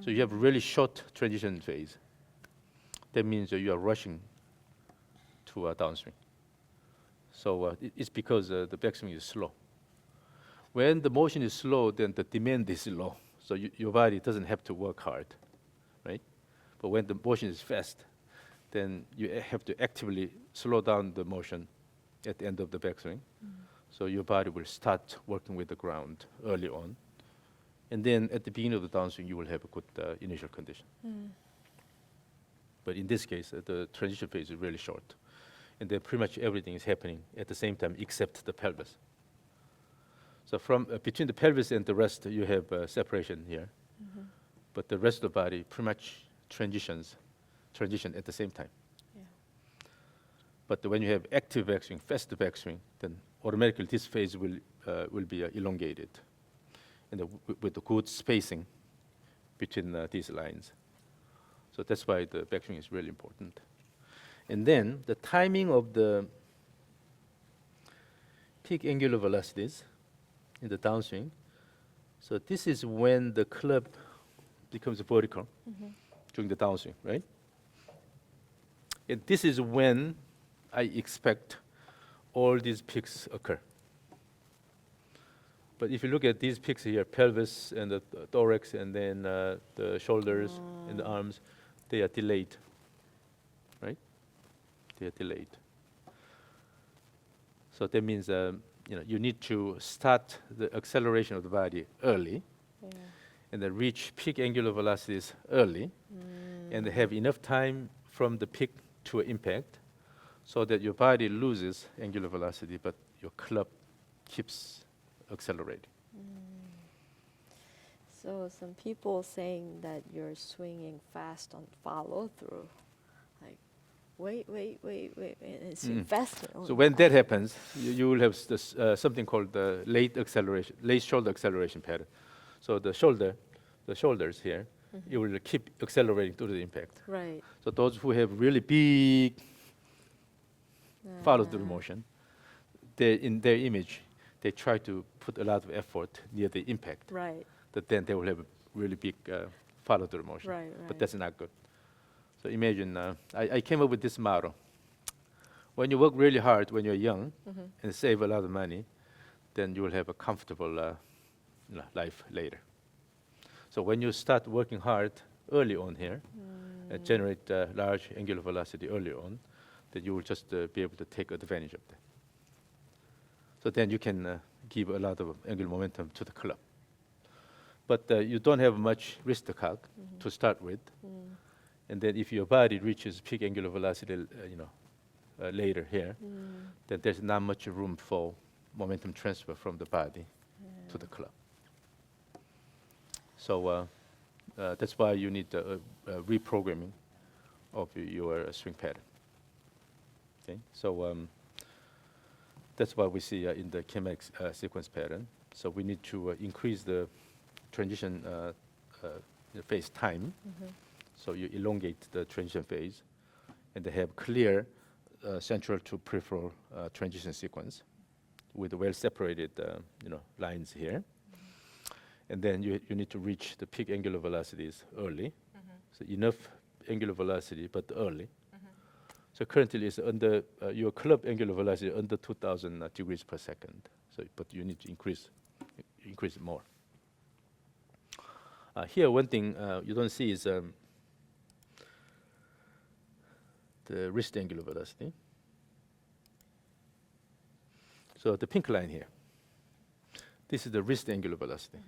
So you have a really short transition phase. That means you are rushing to a downswing. So it's because the backswing is slow. When the motion is slow, then the demand is low. So your body doesn't have to work hard, right? But when the motion is fast, then you have to actively slow down the motion at the end of the backswing. So your body will start working with the ground early on. And then at the beginning of the downswing, you will have a good initial condition. But in this case, the transition phase is really short. And then pretty much everything is happening at the same time except the pelvis. So from between the pelvis and the rest, you have separation here. but the rest of the body pretty much transition at the same time. Yeah. But when you have active backswing, fast backswing, then automatically this phase will be elongated, and with the good spacing between these lines. So that's why the backswing is really important. And then the timing of the peak angular velocities in the downswing. So this is when the club becomes vertical during the downswing, right? And this is when I expect all these peaks occur. But if you look at these peaks here, pelvis and the thorax and then the shoulders and the arms, they are delayed, right? They are delayed. So that means you need to start the acceleration of the body early, and then reach peak angular velocities early, and have enough time from the peak to impact, so that your body loses angular velocity, but your club keeps accelerating. So some people saying that you're swinging fast on follow through, like wait, and swing faster. So when that happens, you will have this, something called the late shoulder acceleration pattern. So the shoulders here, it will keep accelerating to the impact. Right. So those who have really big follow-through motion, in their image, they try to put a lot of effort near the impact. Right. But then they will have a really big follow-through motion. Right. But that's not good. So imagine, I came up with this model. When you work really hard when you're young and save a lot of money, then you will have a comfortable life later. So when you start working hard early on here, generate large angular velocity early on, then you will just be able to take advantage of that. So then you can give a lot of angular momentum to the club. But you don't have much wrist cock to start with. And then if your body reaches peak angular velocity, later here, then there's not much room for momentum transfer from the body to the club. So that's why you need reprogramming of your swing pattern. Okay, so that's what we see in the kinematic sequence pattern. So we need to increase the transition phase time. So you elongate the transition phase, and they have clear central to peripheral transition sequence with well separated lines here. And then you need to reach the peak angular velocities early. So enough angular velocity, but early. So currently it's under your club angular velocity under 2,000 degrees per second. So, but you need to increase it more. Here, one thing you don't see is the wrist angular velocity. So the pink line here, this is the wrist angular velocity.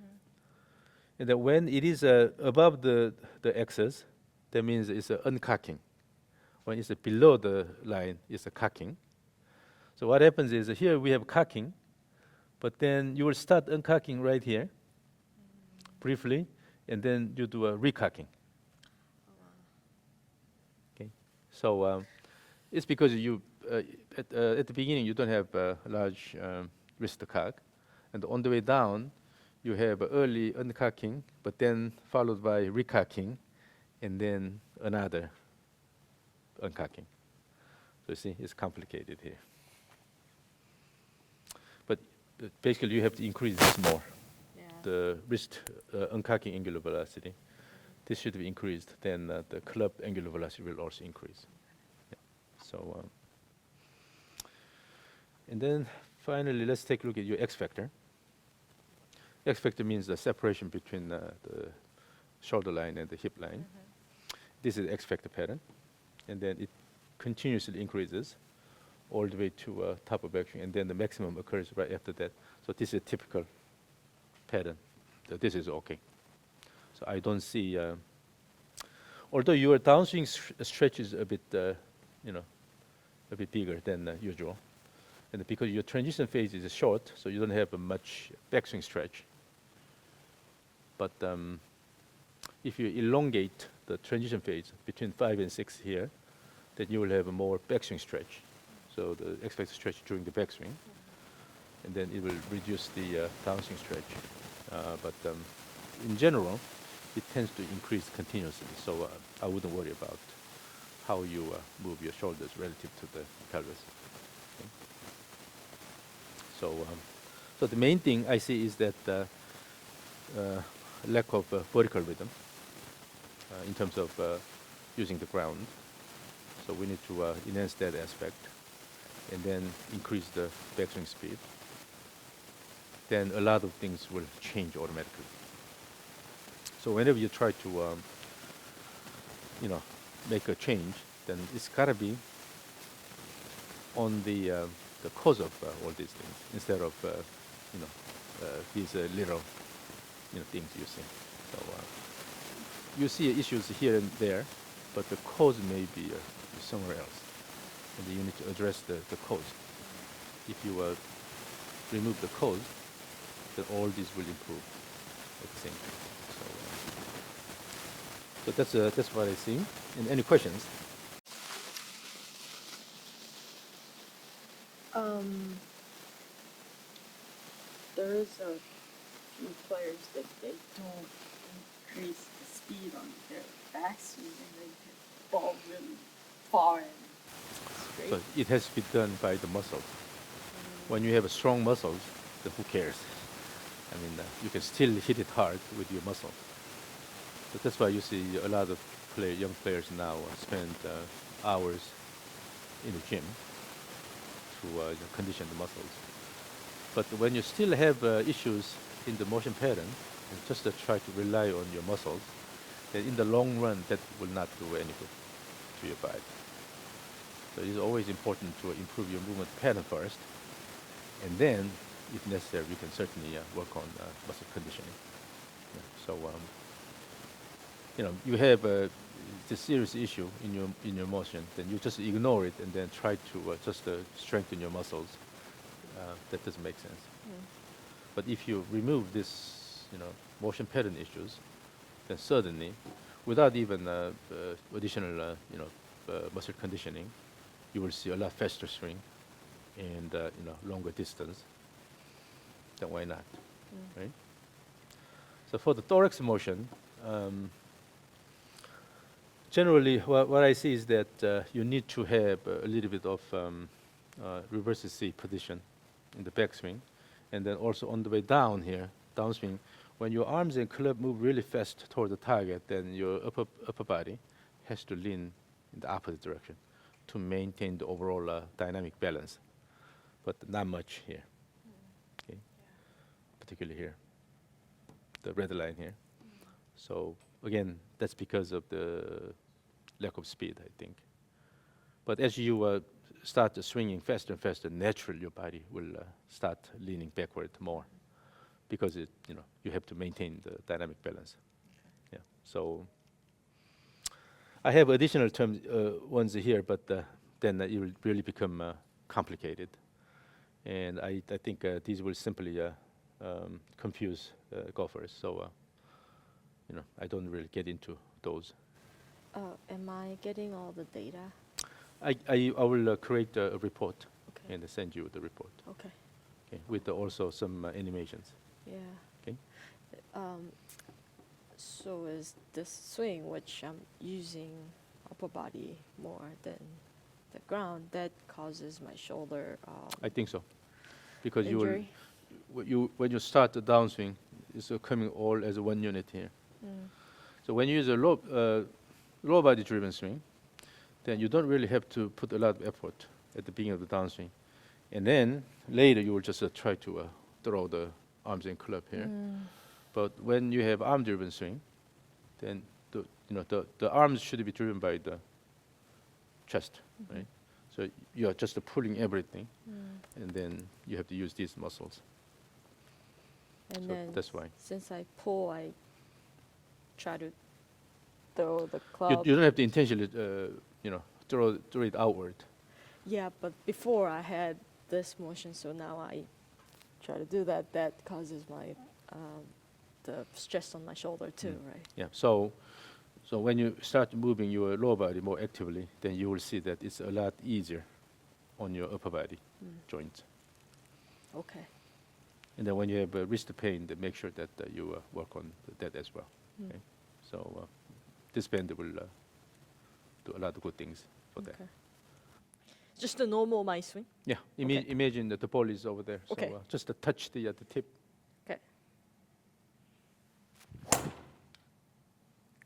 And then when it is above the axis, that means it's uncocking. When it's below the line, it's a cocking. So what happens is here we have cocking, but then you will start uncocking right here, briefly, and then you do a recocking. Okay, so it's because you at the beginning you don't have a large wrist cock, and on the way down you have early uncocking, but then followed by recocking, and then another uncocking. So you see, it's complicated here. But basically you have to increase this more. The wrist uncocking angular velocity. This should be increased, then the club angular velocity will also increase. Yeah. So, and then finally, let's take a look at your X factor. X factor means the separation between the shoulder line and the hip line. This is X factor pattern, and then it continuously increases all the way to top of backswing, and then the maximum occurs right after that. So this is a typical pattern. So this is okay. So I don't see, although your downswing stretch is a bit, a bit bigger than usual, and because your transition phase is short, so you don't have much backswing stretch. But if you elongate the transition phase between 5 and 6 here, then you will have a more backswing stretch. So the expected stretch during the backswing, and then it will reduce the downswing stretch. But in general, it tends to increase continuously. So I wouldn't worry about how you move your shoulders relative to the pelvis. Okay. So the main thing I see is that lack of vertical rhythm in terms of using the ground. So we need to enhance that aspect and then increase the backswing speed. Then a lot of things will change automatically. So whenever you try to, make a change, then it's gotta be on the cause of all these things instead of, these little, things you see. So you see issues here and there, but the cause may be somewhere else, and you need to address the cause. If you remove the cause, then all these will improve at the same time. So that's what I see. And any questions? There's a few players that they don't increase the speed on their backswing and they hit the ball really far and straight. So it has to be done by the muscles. When you have a strong muscles, then who cares? I mean, you can still hit it hard with your muscle. So that's why you see a lot of young players now spend hours in the gym to condition the muscles. But when you still have issues in the motion pattern, just try to rely on your muscles, then in the long run, that will not do any good to your body. So it is always important to improve your movement pattern first, and then, if necessary, we can certainly work on muscle conditioning. Yeah. So, you have the serious issue in your motion, then you just ignore it and then try to just strengthen your muscles. That doesn't make sense. But if you remove this, motion pattern issues, then certainly, without even additional, muscle conditioning, you will see a lot faster swing and longer distance. Then why not, right? So for the thorax motion, generally, what I see is that you need to have a little bit of reverse C position in the backswing, and then also on the way down here, downswing, when your arms and club move really fast toward the target, then your upper body has to lean in the opposite direction to maintain the overall dynamic balance, but not much here, okay? Particularly here, the red line here. So again, that's because of the lack of speed, I think. But as you start swinging faster and faster, naturally your body will start leaning backward more, because you have to maintain the dynamic balance. Yeah. So I have additional terms ones here, but then it will really become complicated, and I think these will simply confuse golfers. So I don't really get into those. Am I getting all the data? I will create a report Okay. and send you the report. Okay. Okay, with also some animations. Yeah. Okay. So is this swing, which I'm using upper body more than the ground, that causes my shoulder I think so, because injury? when you start the downswing, it's coming all as one unit here. So when you use a low body driven swing, then you don't really have to put a lot of effort at the beginning of the downswing, and then later you will just try to throw the arms and club here. But when you have arm driven swing, then the arms should be driven by the chest, right? So you are just pulling everything, and then you have to use these muscles. And So then that's why. since I pull, I try to throw the club. You don't have to intentionally, throw it outward. Yeah, but before I had this motion, so now I try to do that. That causes my the stress on my shoulder too, right? Yeah. So when you start moving your lower body more actively, then you will see that it's a lot easier on your upper body joints. Okay. And then when you have wrist pain, then make sure that you work on that as well. Okay? So this band will do a lot of good things for that. Okay. Just a normal my swing. Yeah. Okay. Imagine that the ball is over there. Okay. So just touch the tip. Okay.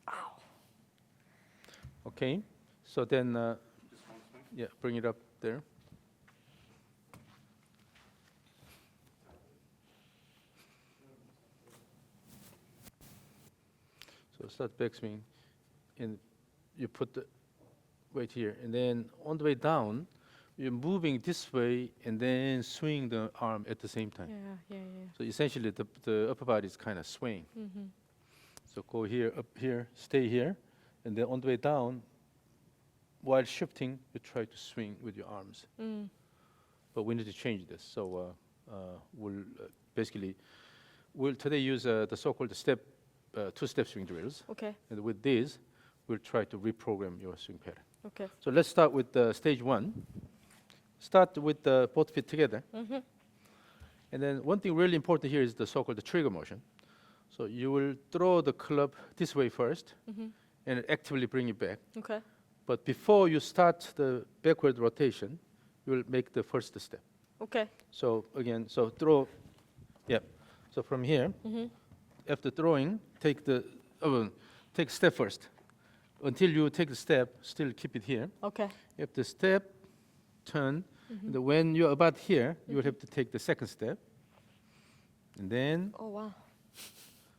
Ow. Okay. So then, yeah, bring it up there. So start backswing, and you put the weight here, and then on the way down, you're moving this way, and then swing the arm at the same time. Yeah. So essentially, the upper body is kind of swaying. So go here, up here, stay here, and then on the way down, while shifting, you try to swing with your arms. But we need to change this. So we'll basically, we'll today use the so-called two-step swing drills. Okay. And with these, we'll try to reprogram your swing pattern. Okay. So let's start with stage one. Start with both feet together. And then one thing really important here is the so-called trigger motion. So you will throw the club this way first, and actively bring it back. Okay. But before you start the backward rotation, you will make the first step. Okay. So again, so throw, yeah. So from here, after throwing, take take step first. Until you take the step, still keep it here. Okay. After step, turn. And then when you're about here, you will have to take the second step. And then Oh wow.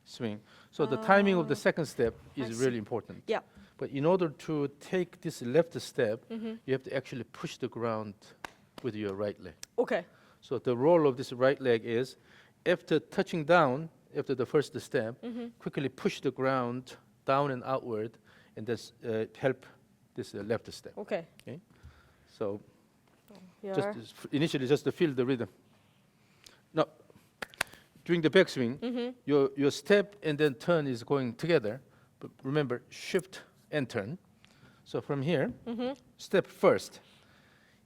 swing. So the timing of the second step I is see. really important. Yeah. But in order to take this left step, you have to actually push the ground with your right leg. Okay. So the role of this right leg is, after touching down, after the first step, quickly push the ground down and outward, and this help this left step. Okay. Okay. So Yeah. just initially, just to feel the rhythm. Now, during the backswing, your step and then turn is going together. But remember, shift and turn. So from here, step first,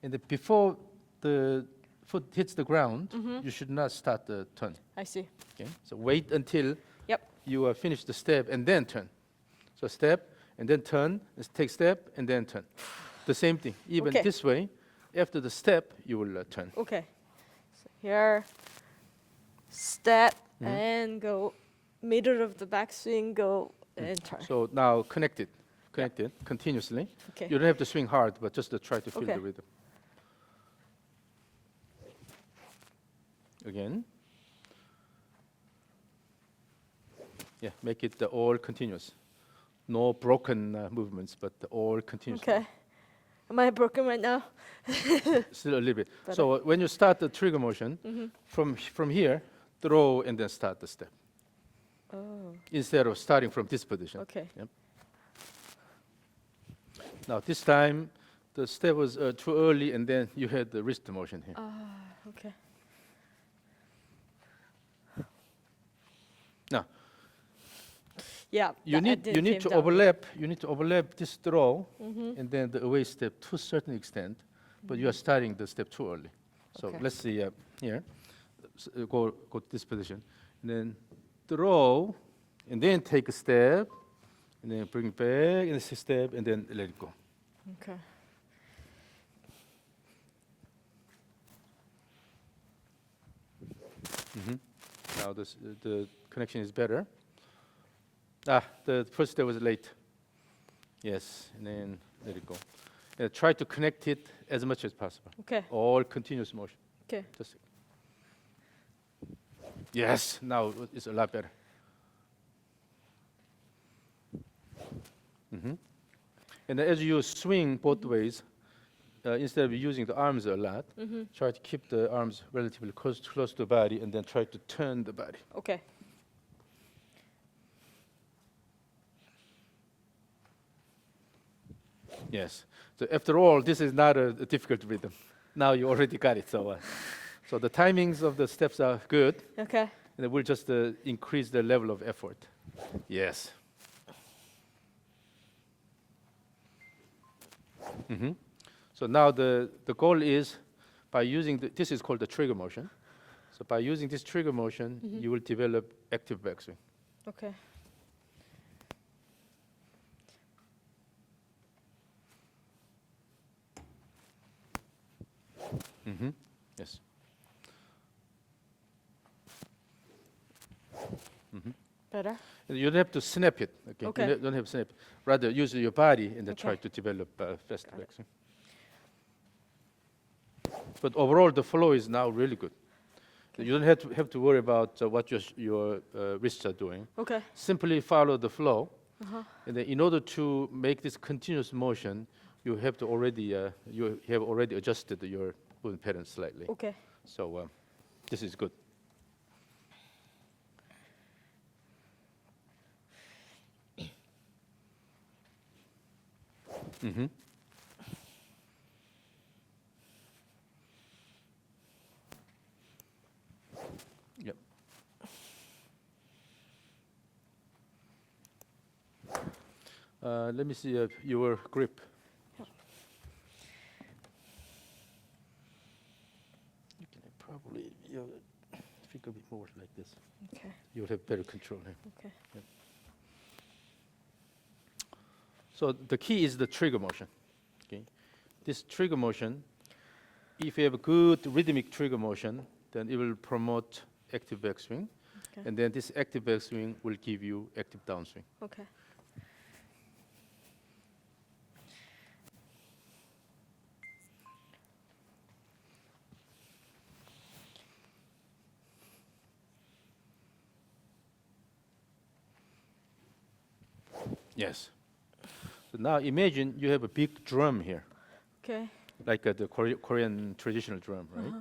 and then before the foot hits the ground, you should not start the turn. I see. Okay. So wait until Yep. you finish the step and then turn. So step and then turn. Take step and then turn. The same thing. Even Okay. this way, after the step, you will turn. Okay. So here, step and go, middle of the backswing, go and turn. So now connect it continuously. Okay. You don't have to swing hard, but just to try to feel Okay. the rhythm. Again. Yeah, make it all continuous. No broken movements, but all continuous. Okay. Am I broken right now? Still a little bit. Better. So when you start the trigger motion, from here, throw and then start the step. Oh. Instead of starting from this position. Okay. Yep. Now this time, the step was too early, and then you had the wrist motion here. Okay. Now Yeah. you need to overlap. You need to overlap this throw and then the away step to a certain extent, but you are starting the step too early. So Okay. let's see here. Go to this position, and then throw, and then take a step, and then bring it back, and a step, and then let it go. Okay. Now the connection is better. The first step was late. Yes, and then let it go. Try to connect it as much as possible. Okay. All continuous motion. Okay. Just yes, now it's a lot better. And as you swing both ways, instead of using the arms a lot, try to keep the arms relatively close to the body, and then try to turn the body. Okay. Yes. So after all, this is not a difficult rhythm. Now you already got it. So the timings of the steps are good, Okay. And then we'll just increase the level of effort. Yes. So now the goal is, by using this is called the trigger motion. So by using this trigger motion, you will develop active backswing. Okay. Yes. Better? You don't have to snap it. Okay. Okay. You don't have to snap. Rather, use your body and then Okay. try to develop fast backswing. But overall, the flow is now really good. You don't have to worry about what your wrists are doing. Okay. Simply follow the flow, and then in order to make this continuous motion, you have to already you have already adjusted your movement pattern slightly. Okay. So this is good. Yep. Let me see your grip. You can probably think a bit more like this. Okay. You'll have better control here. Okay. So the key is the trigger motion. Okay, this trigger motion, if you have a good rhythmic trigger motion, then it will promote active backswing, Okay. and then this active backswing will give you active downswing. Okay. Yes. So now imagine you have a big drum here, Okay. like the Korean traditional drum, right?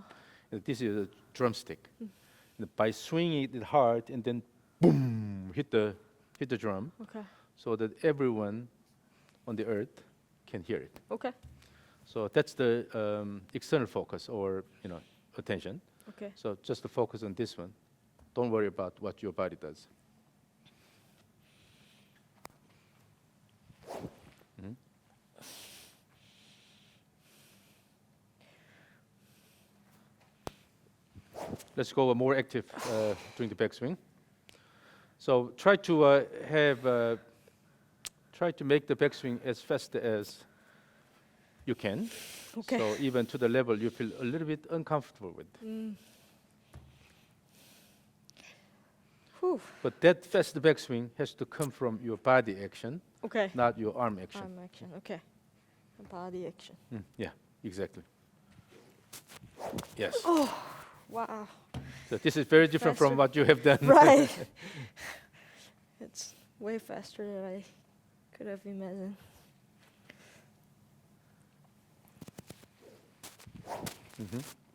And this is a drumstick. And by swinging it hard and then boom, hit the drum, Okay. so that everyone on the earth can hear it. Okay. So that's the external focus, or attention. Okay. So just to focus on this one. Don't worry about what your body does. Let's go more active during the backswing. So try to try to make the backswing as fast as you can. Okay. So even to the level you feel a little bit uncomfortable with. Whew. But that fast backswing has to come from your body action, Okay. not your arm action. Arm action. Okay. Body action. Yeah, exactly. Yes. Oh, wow. So this is very different from Faster. what you have done. Right. It's way faster than I could have imagined.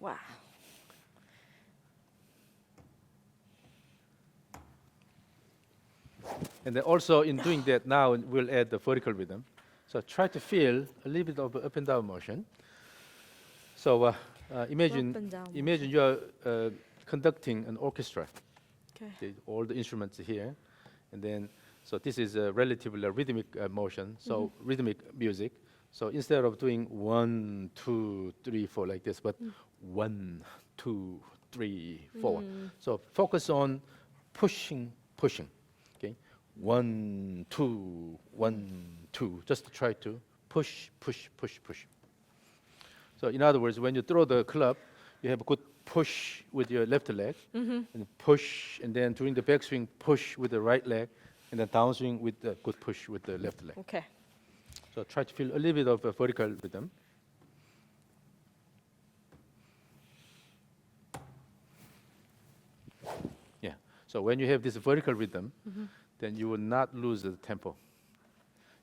Wow. And then also in doing that now, we'll add the vertical rhythm. So try to feel a little bit of up and down motion. So imagine Up and down imagine you are conducting an orchestra. Okay. All the instruments are here, and then so this is a relatively rhythmic motion. So rhythmic music. So instead of doing 1, 2, 3, 4 like this, but 1, 2, 3, 4. So focus on pushing. Okay, 1, 2, 1, 2. Just to try to push. So in other words, when you throw the club, you have a good push with your left leg, and push, and then during the backswing, push with the right leg, and then downswing with the good push with the left leg. Okay. So try to feel a little bit of a vertical rhythm. Yeah. So when you have this vertical rhythm, then you will not lose the tempo.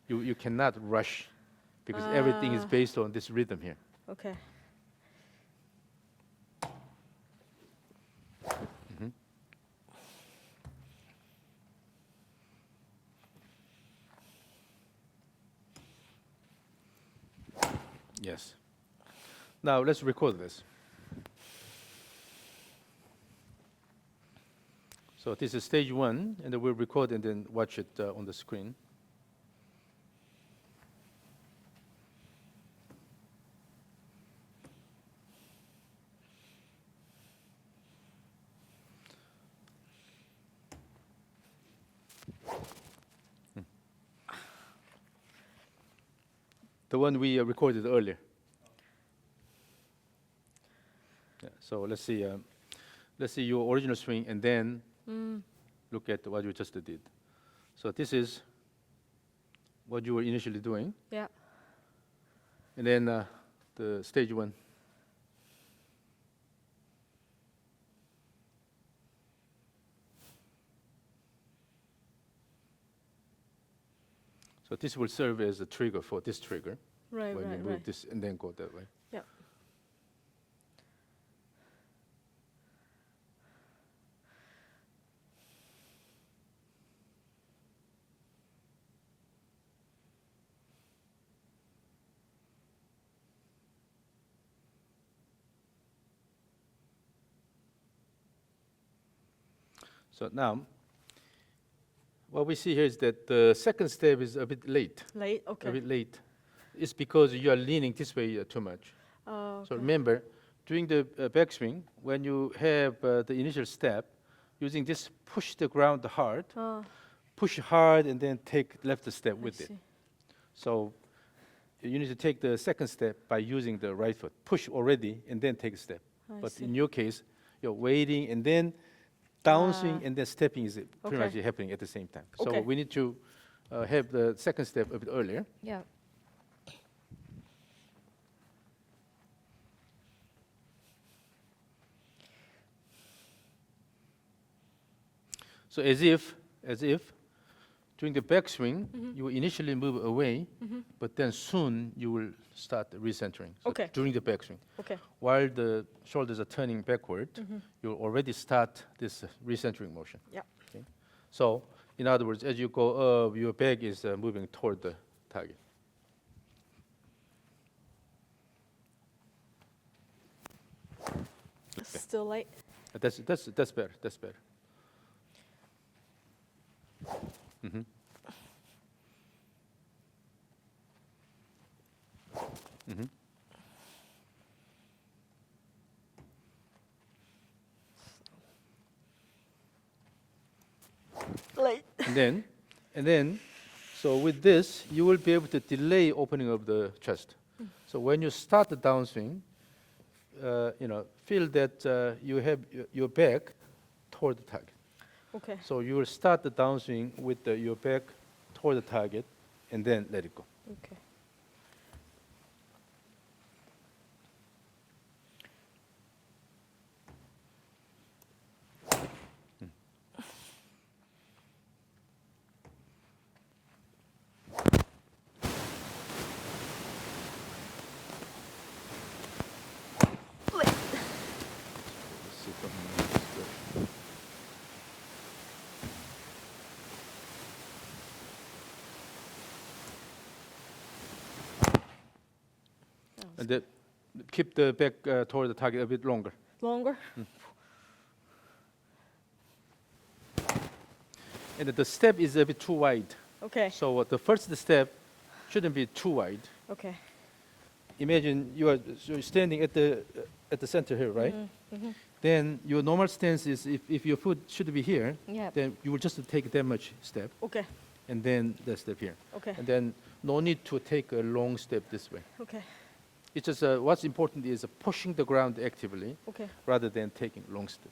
You cannot rush, because everything is based on this rhythm here. Okay. Yes. Now let's record this. So this is stage 1, and then we'll record and then watch it on the screen. The one we recorded earlier. Yeah, so let's see your original swing and then look at what you just did. So this is what you were initially doing, Yeah. and then the stage 1. So this will serve as a trigger for this trigger. Right, when you right, move right. this and then go that way. Yeah. So now, what we see here is that the second step is a bit late. Late? Okay. A bit late. It's because you are leaning this way too much. Oh, So okay. remember, during the backswing, when you have the initial step, using this push the ground hard, push hard and then take left step with it. So you need to take the second step by using the right foot. Push already and then take a step. But in your case, you're waiting and then downswing and then stepping is pretty much happening at the same time. So Okay. we need to have the second step a bit earlier. Yeah. So as if during the backswing, you will initially move away, but then soon you will start recentering. So Okay. during the backswing. Okay. While the shoulders are turning backward, you'll already start this recentering motion. Yeah. Okay? So in other words, as you go up, your back is moving toward the target. Still late? That's better. That's better. Mhm. Mhm. Late. And then, so with this, you will be able to delay opening of the chest. So when you start the downswing, feel that you have your back toward the target. Okay. So you will start the downswing with your back toward the target, and then let it go. Okay. Let's see if I can make this work. And then keep the back toward the target a bit longer. Longer? And the step is a bit too wide. Okay. So the first step shouldn't be too wide. Okay. Imagine you're standing at the center here, right? Then your normal stance is if your foot should be here, Yeah. then you will just take that much step, Okay. and then the step here. Okay. And then no need to take a long step this way. Okay. It's just what's important is pushing the ground actively Okay. rather than taking long step.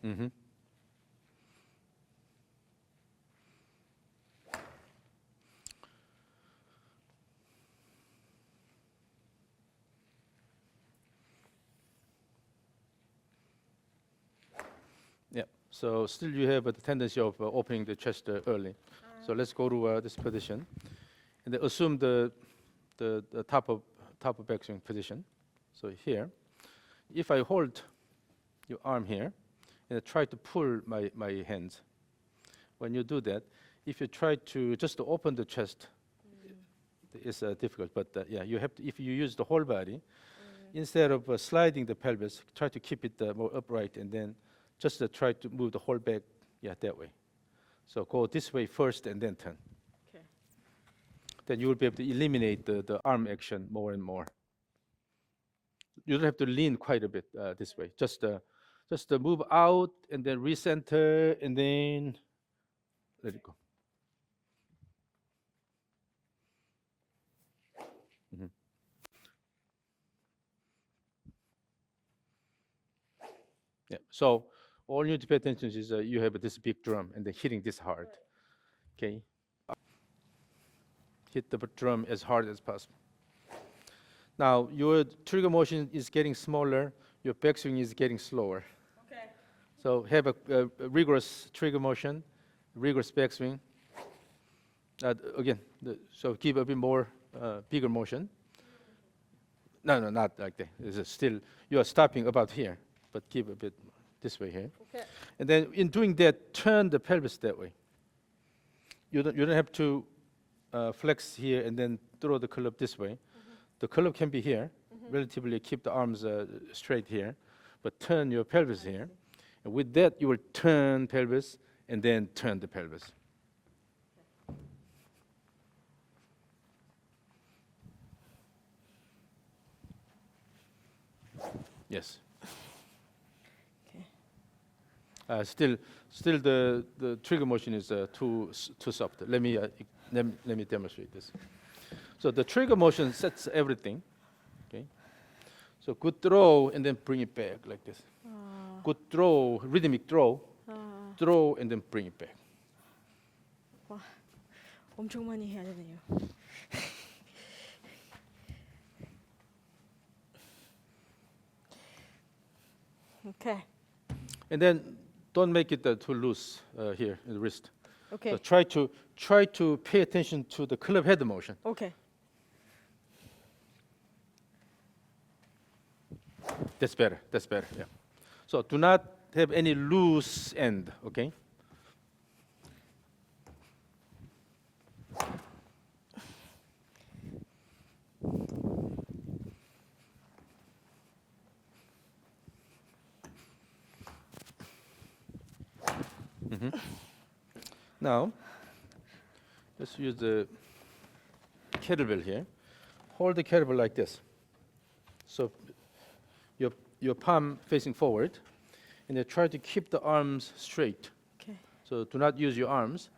Mm-hmm. Yeah. So still you have the tendency of opening the chest early. So let's go to this position, and then assume the top of backswing position. So here, if I hold your arm here, and I try to pull my hands, when you do that, if you try to just open the chest, it's difficult, but yeah, you have to, if you use the whole body, instead of sliding the pelvis, try to keep it more upright, and then just try to move the whole back, yeah, that way. So go this way first and then turn. Okay. Then you will be able to eliminate the arm action more and more. You don't have to lean quite a bit this way. Just move out and then recenter and then let it go. Mhm. Yeah. So all you need to pay attention is you have this big drum and then hitting this hard. Okay. Hit the drum as hard as possible. Now your trigger motion is getting smaller. Your backswing is getting slower. Okay. So have a rigorous trigger motion, rigorous backswing. Again, so keep a bit more bigger motion. No, not like that. It's still, you are stopping about here, but keep a bit this way here. Okay. And then in doing that, turn the pelvis that way. You don't have to flex here and then throw the club this way. The club can be here, relatively keep the arms straight here, but turn your pelvis here. And with that, you will turn pelvis and then turn the pelvis. Yes. Okay. Still the trigger motion is too soft. Let me demonstrate this. So the trigger motion sets everything. Okay. So good throw and then bring it back like this. Good throw, rhythmic throw, throw and then bring it back. 와, 엄청 많이 해야 되네요. Okay. And then don't make it too loose here in the wrist. Okay. So try to pay attention to the club head motion. Okay. That's better. Yeah. So do not have any loose end. Okay. Now, let's use the kettlebell here. Hold the kettlebell like this. So your palm facing forward, and then try to keep the arms straight. Okay. So do not use your arms,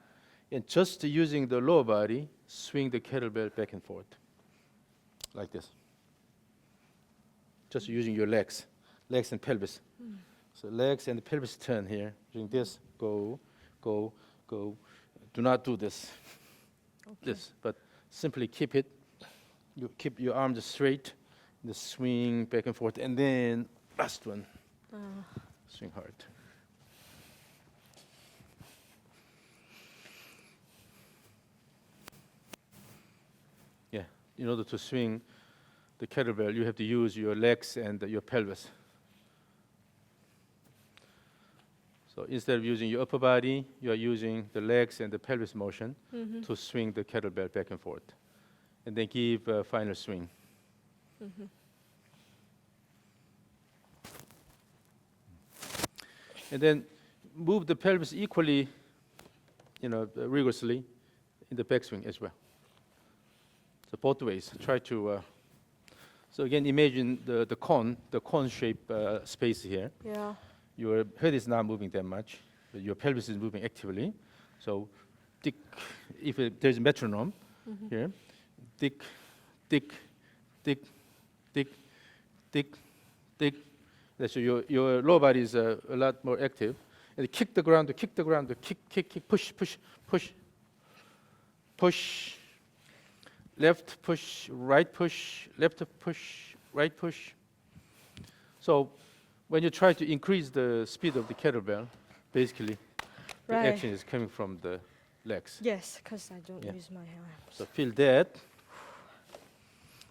and just using the lower body, swing the kettlebell back and forth, like this. Just using your legs and pelvis. So legs and the pelvis turn here. Doing this, go. Do not do this. Okay. This, but simply keep it. You keep your arms straight, the swing back and forth, and then last one, swing hard. Yeah, in order to swing the kettlebell, you have to use your legs and your pelvis. So instead of using your upper body, you are using the legs and the pelvis motion to swing the kettlebell back and forth. And then give a final swing. And then move the pelvis equally, rigorously in the backswing as well. So both ways. Try to. So again, imagine the cone shape space here. Yeah. Your head is not moving that much, but your pelvis is moving actively. So, tick. If there's a metronome here, tick, tick, tick, tick, tick, tick. So your lower body is a lot more active. And kick the ground, kick, push, push. Left push, right push, left push, right push. So when you try to increase the speed of the kettlebell, basically the Right. action is coming from the legs. Yes, because I don't Yeah. use my arms. So feel that.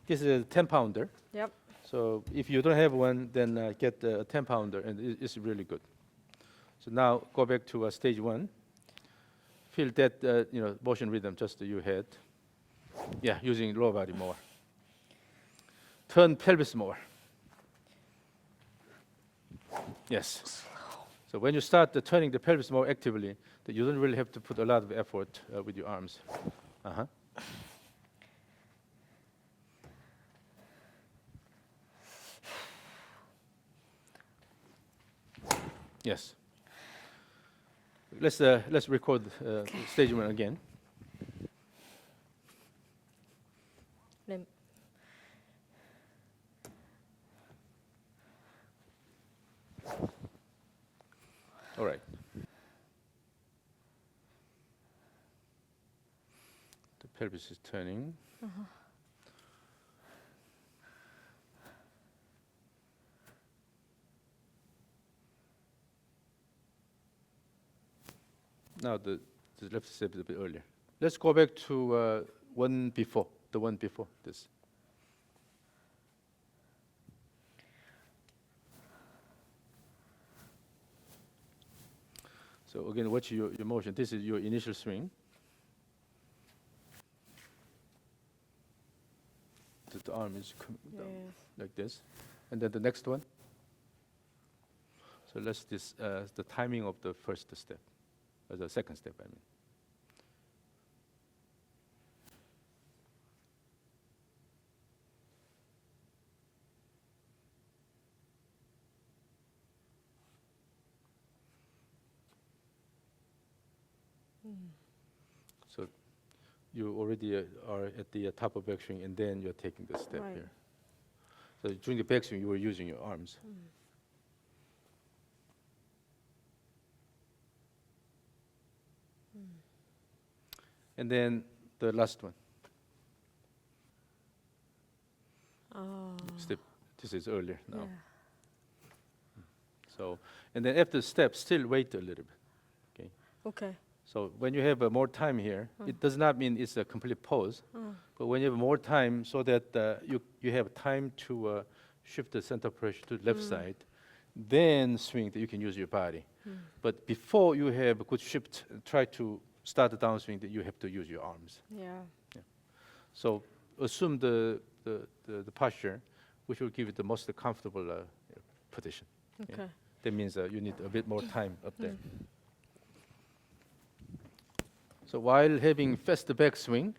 This is a 10-pounder. Yep. So if you don't have one, then get a 10-pounder, and it's really good. So now go back to stage one. Feel that motion rhythm just you had. Yeah, using lower body more. Turn pelvis more. Yes. So when you start turning the pelvis more actively, that you don't really have to put a lot of effort with your arms. Uh-huh. Yes. Let's record stage 1 again. Lim- All right. The pelvis is turning. Now the left step is a bit earlier. Let's go back to one before, the one before this. So again, watch your motion. This is your initial swing. The arm is down Yes. like this. And then the next one. So let's the timing of the first step, or the second step, I mean. So you already are at the top of backswing, and then you're taking the step Right. here. So during the backswing, you were using your arms. And then the last one. Oh. Step. This is earlier now. Yeah. So, and then after the step, still wait a little bit. Okay. So when you have more time here, it does not mean it's a complete pause. But when you have more time, so that you have time to shift the center pressure to the left side, then swing that you can use your body. But before you have a good shift, try to start the downswing that you have to use your arms. Yeah. So assume the posture, which will give you the most comfortable position. Okay. That means you need a bit more time up there. So while having fast backswing,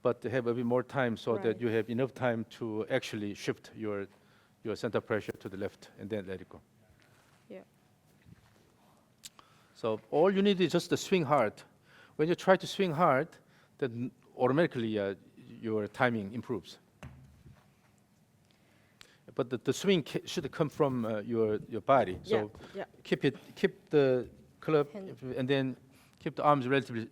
but have a bit more time so that Right. you have enough time to actually shift your center pressure to the left and then let it go. Yeah. So all you need is just to swing hard. When you try to swing hard, then automatically your timing improves. But the swing should come from your body. So Yeah. keep the club, Hand. and then keep the arms relatively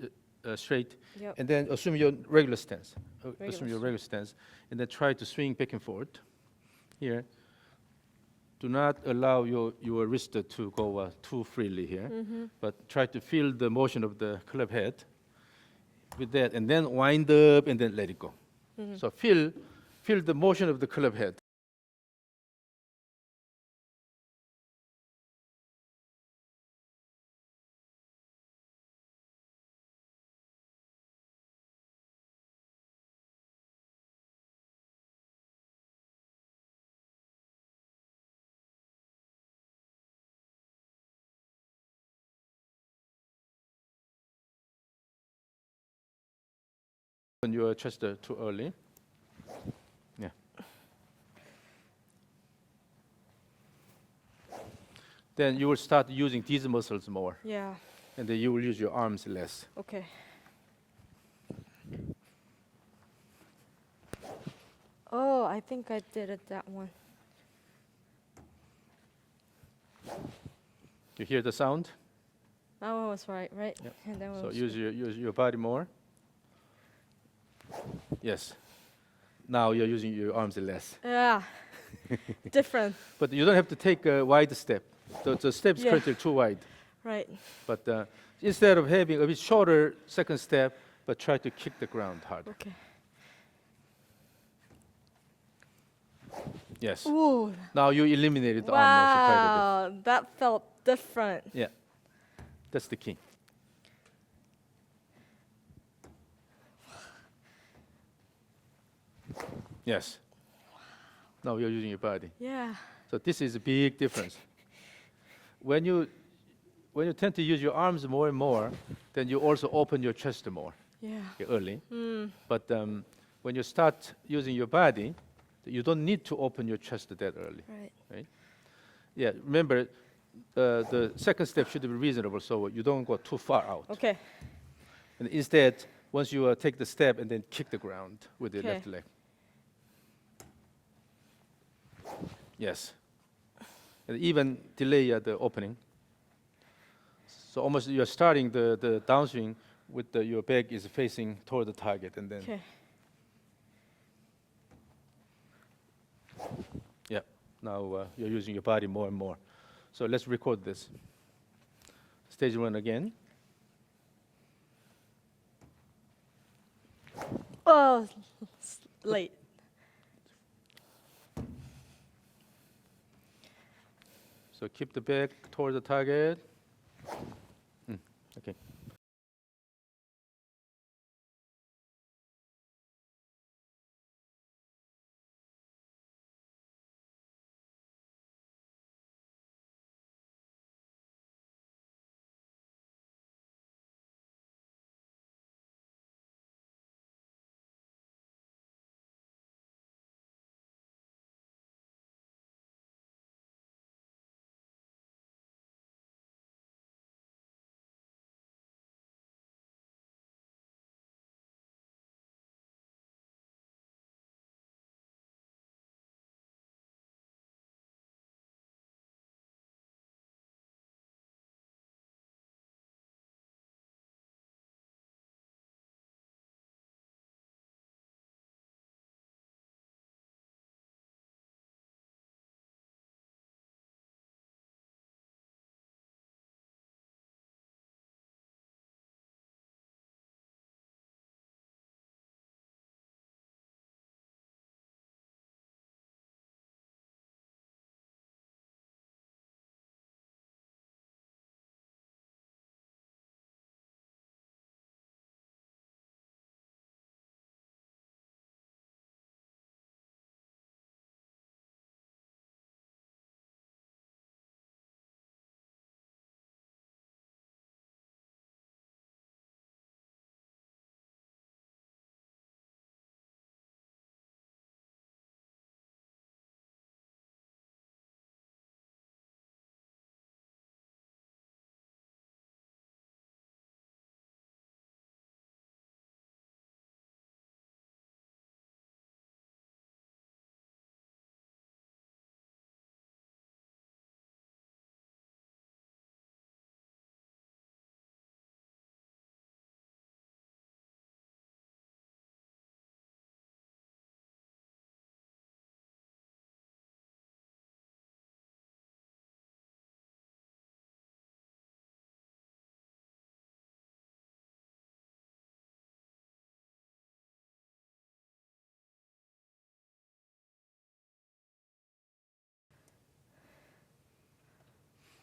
straight, Yep. and then assume your regular stance. Regular Assume your stance. regular stance, and then try to swing back and forth. Here, do not allow your wrist to go too freely here, but try to feel the motion of the club head with that, and then wind up and then let it go. So feel the motion of the club head. When your chest too early. Yeah. Then you will start using these muscles more, Yeah. and then you will use your arms less. Okay. Oh, I think I did it that one. You hear the sound? That one was right? Yep. And that one So was use your body more. Yes. Now you're using your arms less. Yeah. Different. But you don't have to take a wide step. The step's Yeah. currently too wide. Right. But instead of having a bit shorter second step, but try to kick the ground hard. Okay. Yes. Ooh. Now you eliminated the arm motion quite a Wow. That felt different. bit. Yeah. That's the key. Yes. Now you're using your body. Yeah. So this is a big difference. When you tend to use your arms more and more, then you also open your chest more Yeah. early. Mm. But when you start using your body, you don't need to open your chest that early. Right. Yeah, remember, the second step should be reasonable, so you don't go too far out. Okay. And instead, once you take the step and then kick the ground with the Okay. left leg. Yes. And even delay the opening. So almost you're starting the downswing with your back is facing toward the target, and then Okay. yeah. Now you're using your body more and more. So let's record this. Stage 1 again. Oh, late. So keep the back toward the target. Okay.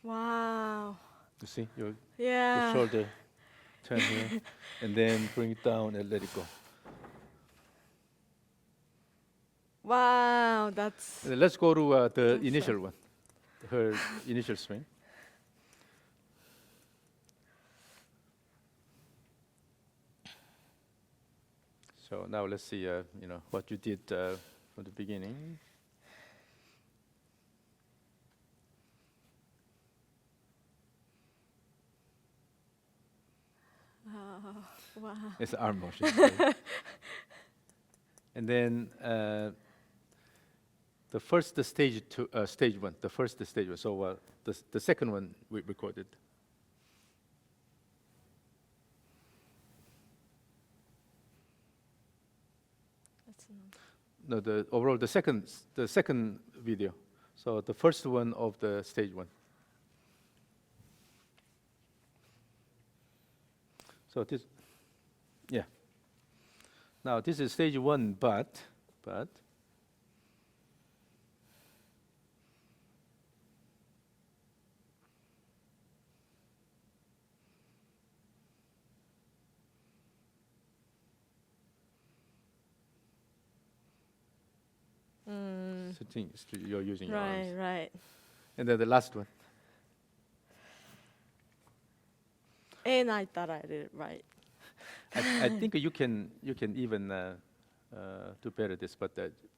Wow. You see your Yeah. shoulder turn here, and then bring it down and let it go. Wow, that's Let's go to the That's initial one, her initial swing. So now let's see, what you did from the beginning. wow. It's arm motion. Right? And then the stage one. The first stage one. So the second one we recorded. That's enough. No, the second video. So the first one of the stage one. So this, yeah. Now this is stage one, but you're using your arms. Right, right. And then the last one. And I thought I did it right. I think you can even do better this, but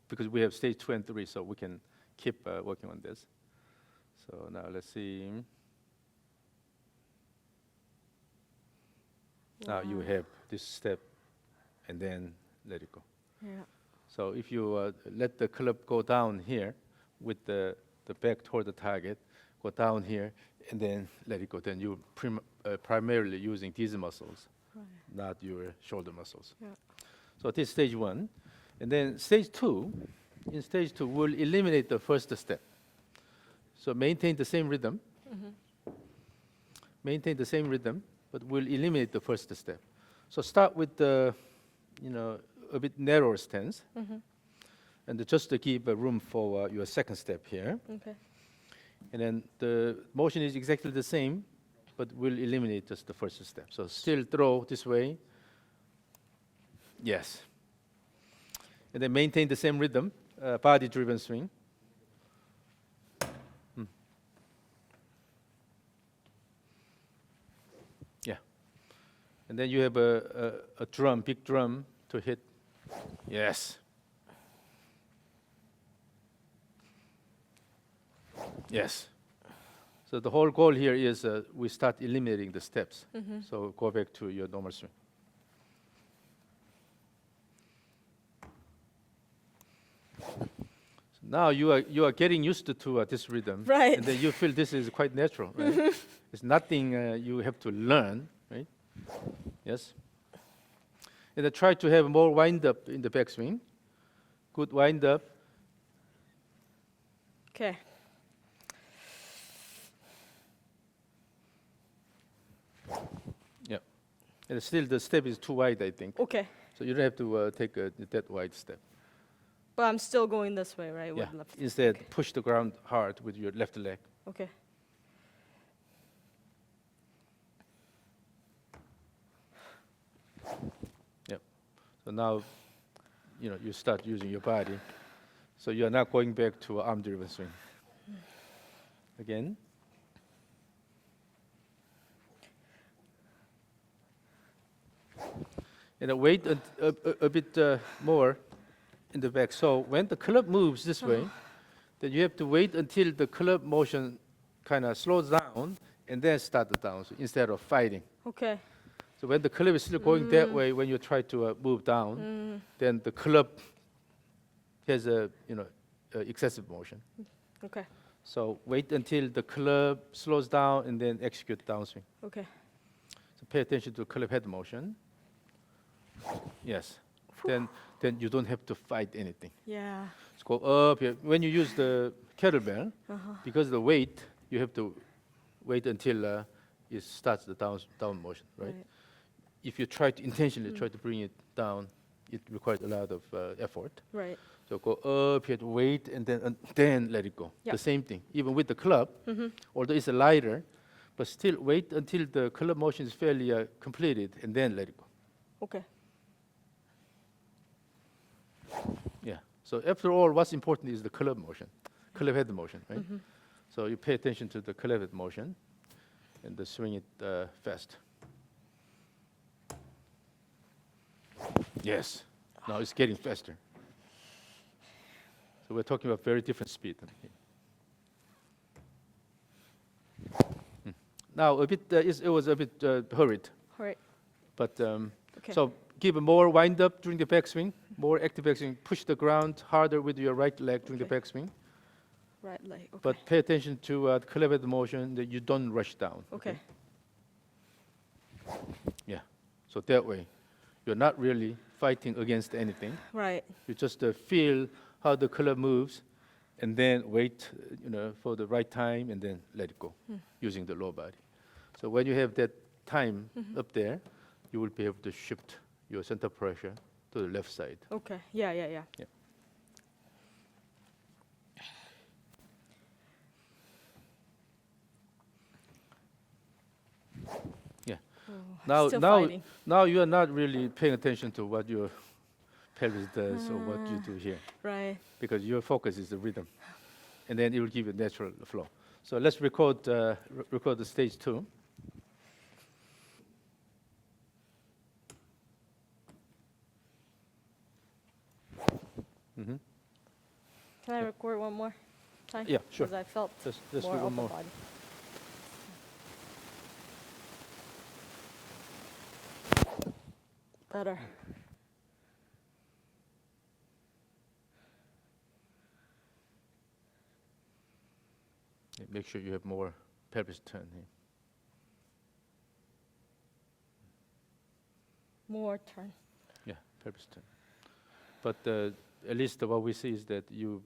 because we have stage 2 and 3, so we can keep working on this. So now let's see. Now you Wow. have this step, and then let it go. Yeah. So if you let the club go down here with the back toward the target, go down here, and then let it go, then you're primarily using these muscles, Right. not your shoulder muscles. Yeah. So this is stage 1. And then stage 2, in stage 2, we'll eliminate the first step. So maintain the same rhythm. Maintain the same rhythm, but we'll eliminate the first step. So start with the, a bit narrower stance, and just to give room for your second step here. Okay. And then the motion is exactly the same, but we'll eliminate just the first step. So still throw this way. Yes. And then maintain the same rhythm, body-driven swing. Yeah. And then you have a drum, big drum to hit. Yes. Yes. So the whole goal here is we start eliminating the steps. So go back to your normal swing. So now you are getting used to this rhythm, Right. And then you feel this is quite natural, right? It's nothing you have to learn, right? Yes. And then try to have more wind up in the backswing. Good wind up. Okay. Yeah. And still the step is too wide, I think. Okay. So you don't have to take that wide step. But I'm still going this way, right? Yeah. With left. Instead, push the ground hard with your left leg. Okay. Yep. So now, you start using your body. So you are not going back to arm-driven swing. Again. And wait a bit more in the back. So when the club moves this way, then you have to wait until the club motion kind of slows down and then start the downswing instead of fighting. Okay. So when the club is still going that way, when you try to move down, then the club has a excessive motion. Okay. So wait until the club slows down and then execute downswing. Okay. So pay attention to club head motion. Yes. Then you don't have to fight anything. Yeah. Let's go up here. When you use the kettlebell, because of the weight, you have to wait until it starts the down motion, right? If you try to intentionally try to bring it down, it requires a lot of effort. Right. So go up here, wait, and then let it go. Yep. The same thing, even with the club, although it's lighter, but still wait until the club motion is fairly completed, and then let it go. Okay. Yeah. So after all, what's important is the club motion, club head motion, right? So you pay attention to the club head motion, and swing it fast. Yes. Now it's getting faster. So we're talking about very different speed. Now a bit, it was a bit hurried, All right. but Okay. so give more wind up during the backswing, more active backswing. Push the ground harder with your right leg during the Okay. backswing, Right leg. Okay. but pay attention to the club head motion that you don't rush down. Okay. Yeah. So that way, you're not really fighting against anything. Right. You just feel how the club moves, and then wait, for the right time, and then let it go, using the lower body. So when you have that time up there, you will be able to shift your center pressure to the left side. Okay. Yeah. Yeah. Yeah. Yeah. Yeah. Oh, Now, still now, fighting. now you are not really paying attention to what pelvis does or what you do here, Right. because your focus is the rhythm, and then it will give you natural flow. So let's record the stage 2. Mm-hmm. Can I record one more time? Yeah, sure. Because I felt Let's do more one upper more. body. Better. Yeah, make sure you have more pelvis turn here. More turn. Yeah, pelvis turn. But at least what we see is that you're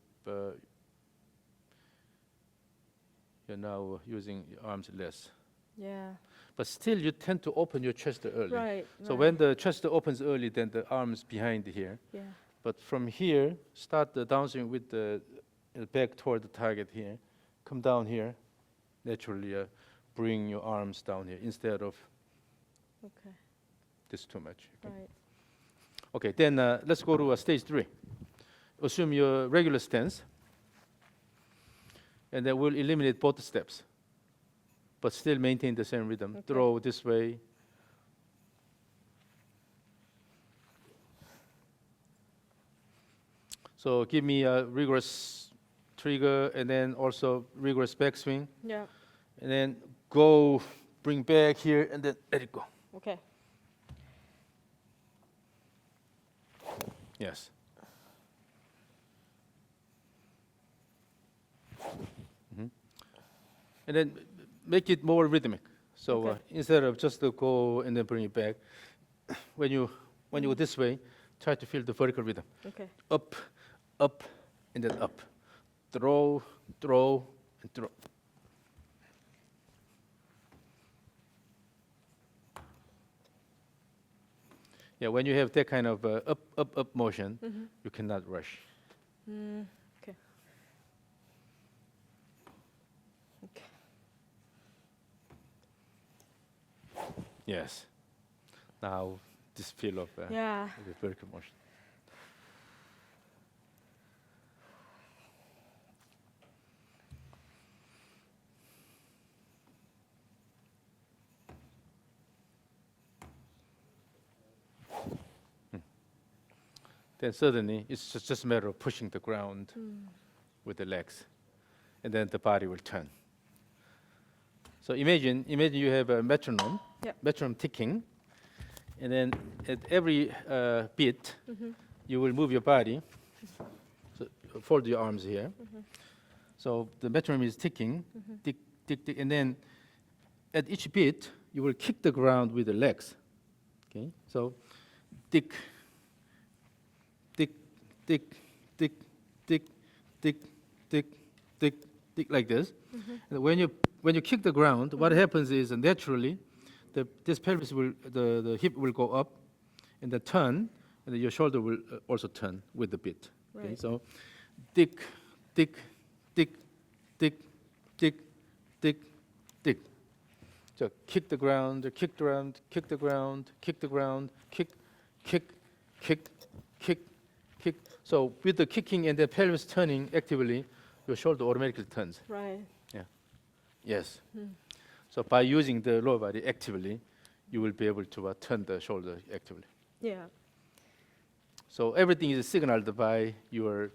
now using your arms less. Yeah. But still, you tend to open your chest early. Right. So right. when the chest opens early, then the arms behind here. Yeah. But from here, start the downswing with the back toward the target here. Come down here. Naturally, bring your arms down here instead of Okay. this too much. Okay. Right. Okay, then let's go to stage 3. Assume your regular stance, and then we'll eliminate both steps, but still maintain the same rhythm. Okay. Throw this way. So give me a rigorous trigger, and then also rigorous backswing, Yeah. and then go, bring back here, and then let it go. Okay. Yes. And then make it more rhythmic. So Okay. instead of just to go and then bring it back, when you go this way, try to feel the vertical rhythm. Okay. Up, up, and then up. Throw, throw, and throw. Yeah, when you have that kind of up, up, up motion, you cannot rush. Okay. Okay. Yes. Now this feel of Yeah. the vertical motion. Then suddenly it's just a matter of pushing the ground with the legs, and then the body will turn. So imagine you have a metronome, Yep. metronome ticking, and then at every beat, you will move your body. So fold your arms here. So the metronome is ticking, tick, tick, tick, and then at each beat, you will kick the ground with the legs. Okay, so tick, tick, tick, tick, tick, tick, tick, tick, tick, like this. And when you kick the ground, what happens is naturally, this pelvis will, the hip will go up, and the turn, and then your shoulder will also turn with the beat. Okay, Right. so tick, tick, tick, tick, tick, tick, tick. So kick the ground, kick the ground, kick the ground, kick the ground, kick, kick, kick, kick, kick. So with the kicking and the pelvis turning actively, your shoulder automatically turns. Right. Yes. So by using the lower body actively, you will be able to turn the shoulder actively. Yeah. So everything is signaled by your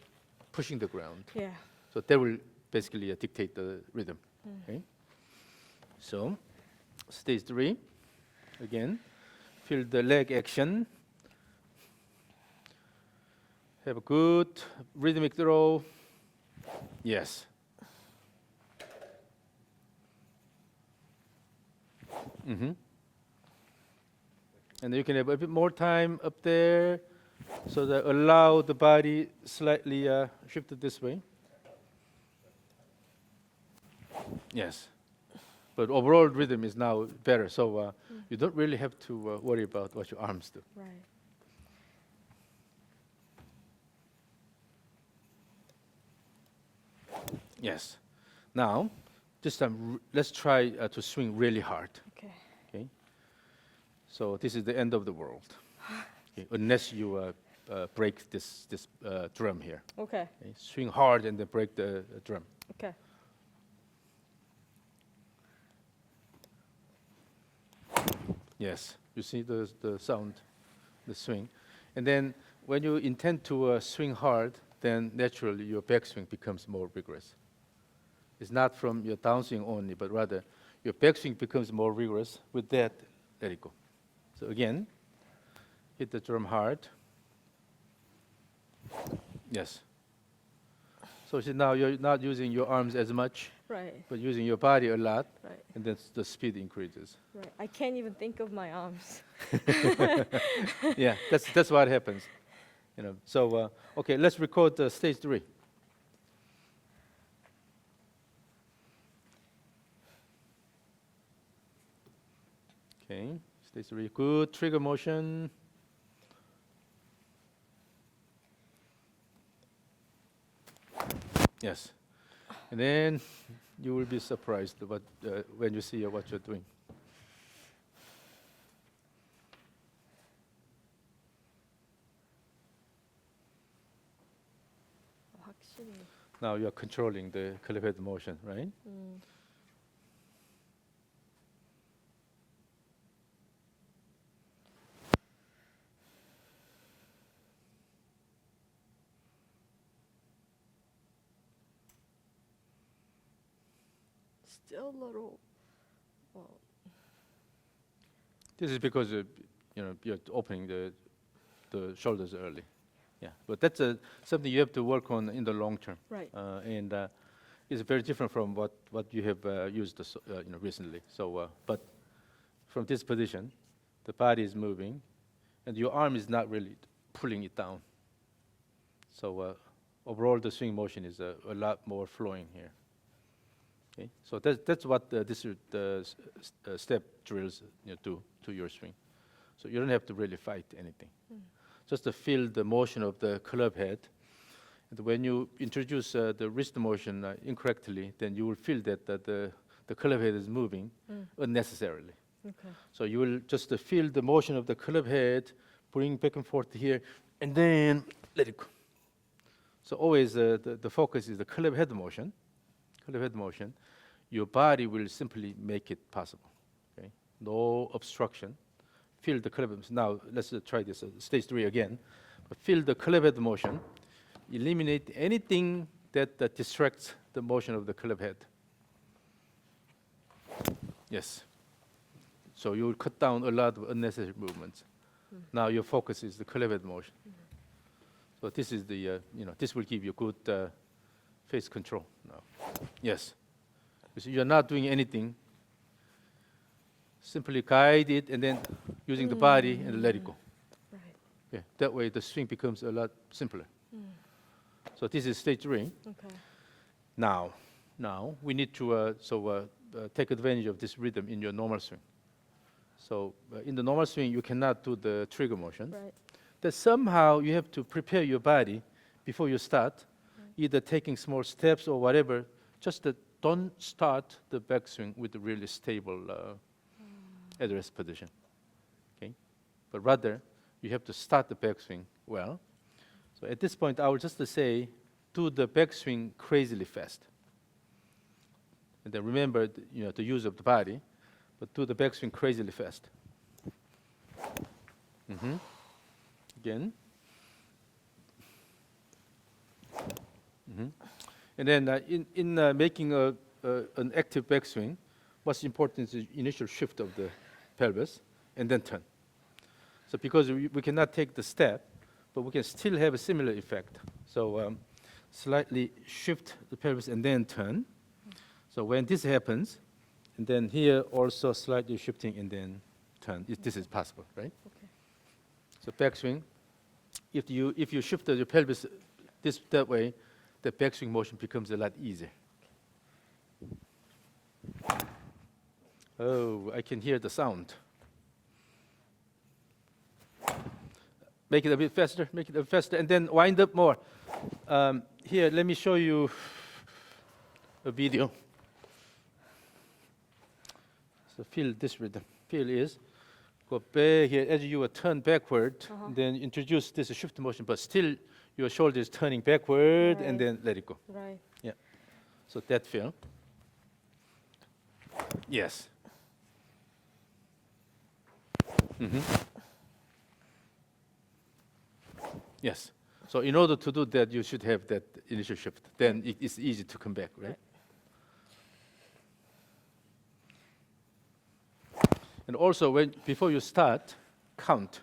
pushing the ground. Yeah. So that will basically dictate the rhythm. Okay. So stage 3, again, feel the leg action. Have a good rhythmic throw. Yes. And then you can have a bit more time up there, so that allow the body slightly shifted this way. Yes. But overall rhythm is now better, so you don't really have to worry about what your arms do. Right. Yes. Now, this time, let's try to swing really hard. Okay. Okay. So this is the end of the world, okay, unless you break this drum here. Okay. Okay? Swing hard and then break the drum. Okay. Yes, you see the sound, the swing. And then when you intend to swing hard, then naturally your backswing becomes more vigorous. It's not from your downswing only, but rather your backswing becomes more vigorous. With that, let it go. So again, hit the drum hard. Yes. So see, now you're not using your arms as much, Right. but using your body a lot, Right. and then the speed increases. Right. I can't even think of my arms. Yeah, that's what happens. You know. So okay, let's record stage 3. Okay, stage 3. Good trigger motion. Yes, and then you will be surprised when you see what you're doing. 확실히. Now you are controlling the clip-head motion, right? Still a little. Well, This is because you're opening the shoulders early. Yeah, but that's something you have to work on in the long term. right. And it's very different from what you have used recently. So, but from this position, the body is moving, and your arm is not really pulling it down. So overall, the swing motion is a lot more flowing here. Okay, so that's what the step drills do to your swing. So you don't have to really fight anything. Just to feel the motion of the club head. And when you introduce the wrist motion incorrectly, then you will feel that the club head is moving unnecessarily. Okay. So you will just feel the motion of the club head, bring back and forth here, and then let it go. So always the focus is the club head motion. Club head motion. Your body will simply make it possible. Okay? No obstruction. Feel the club head. Now let's try this stage 3 again. But feel the club head motion. Eliminate anything that distracts the motion of the club head. Yes. So you will cut down a lot of unnecessary movements. Now your focus is the club head motion. So this is the this will give you good face control now. Yes. So you're not doing anything. Simply guide it and then using the body and let it go. Right. Yeah. That way the swing becomes a lot simpler. So this is stage 3. Okay. Now we need to take advantage of this rhythm in your normal swing. So in the normal swing, you cannot do the trigger motion. Right. That somehow you have to prepare your body before you start, either taking small steps or whatever. Just don't start the backswing with a really stable address position. Okay, but rather you have to start the backswing well. So at this point, I will just say, do the backswing crazily fast. And then remember, the use of the body, but do the backswing crazily fast. Again. And then in making an active backswing, what's important is the initial shift of the pelvis and then turn. So because we cannot take the step, but we can still have a similar effect. So slightly shift the pelvis and then turn. So when this happens, and then here also slightly shifting and then turn. This is possible, right? Okay. So backswing, if you shift your pelvis that way, the backswing motion becomes a lot easier. Oh, I can hear the sound. Make it a bit faster, and then wind up more. Here, let me show you a video. So feel this rhythm. Feel is go back here as you turn backward, Uh-huh. then introduce this shift motion, but still your shoulder is turning backward, and Right. then let it go. Right. So that feel. Yes. Yes. So in order to do that, you should have that initial shift. Then it's easy to come back, right? And also, before you start, count.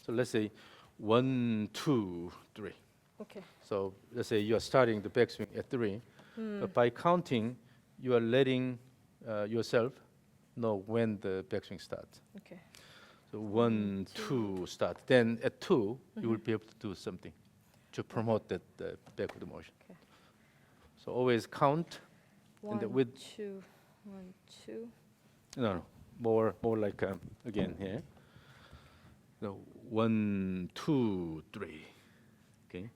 So let's say 1, 2, 3. Okay. So let's say you are starting the backswing at 3. But by counting, you are letting yourself know when the backswing starts. Okay. So 1, 2, start. Then at 2, you will be able to do something to promote that backward motion. Okay. So always count. And 1, with 2, 1, 2. no, more like again here. So 1, 2, 3. Okay.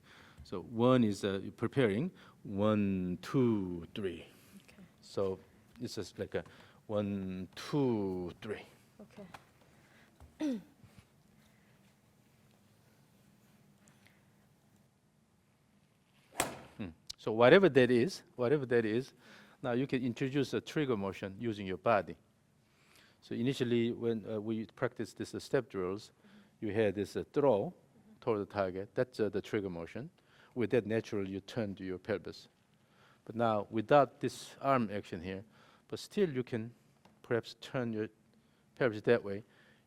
So 1 is preparing. 1, 2, 3. Okay. So it's just like a 1, 2, 3. Okay. So whatever that is, now you can introduce a trigger motion using your body. So initially, when we practice this step drills, you had this throw toward the target. That's the trigger motion. With that, naturally, you turn to your pelvis. But now, without this arm action here, but still you can perhaps turn your pelvis that way,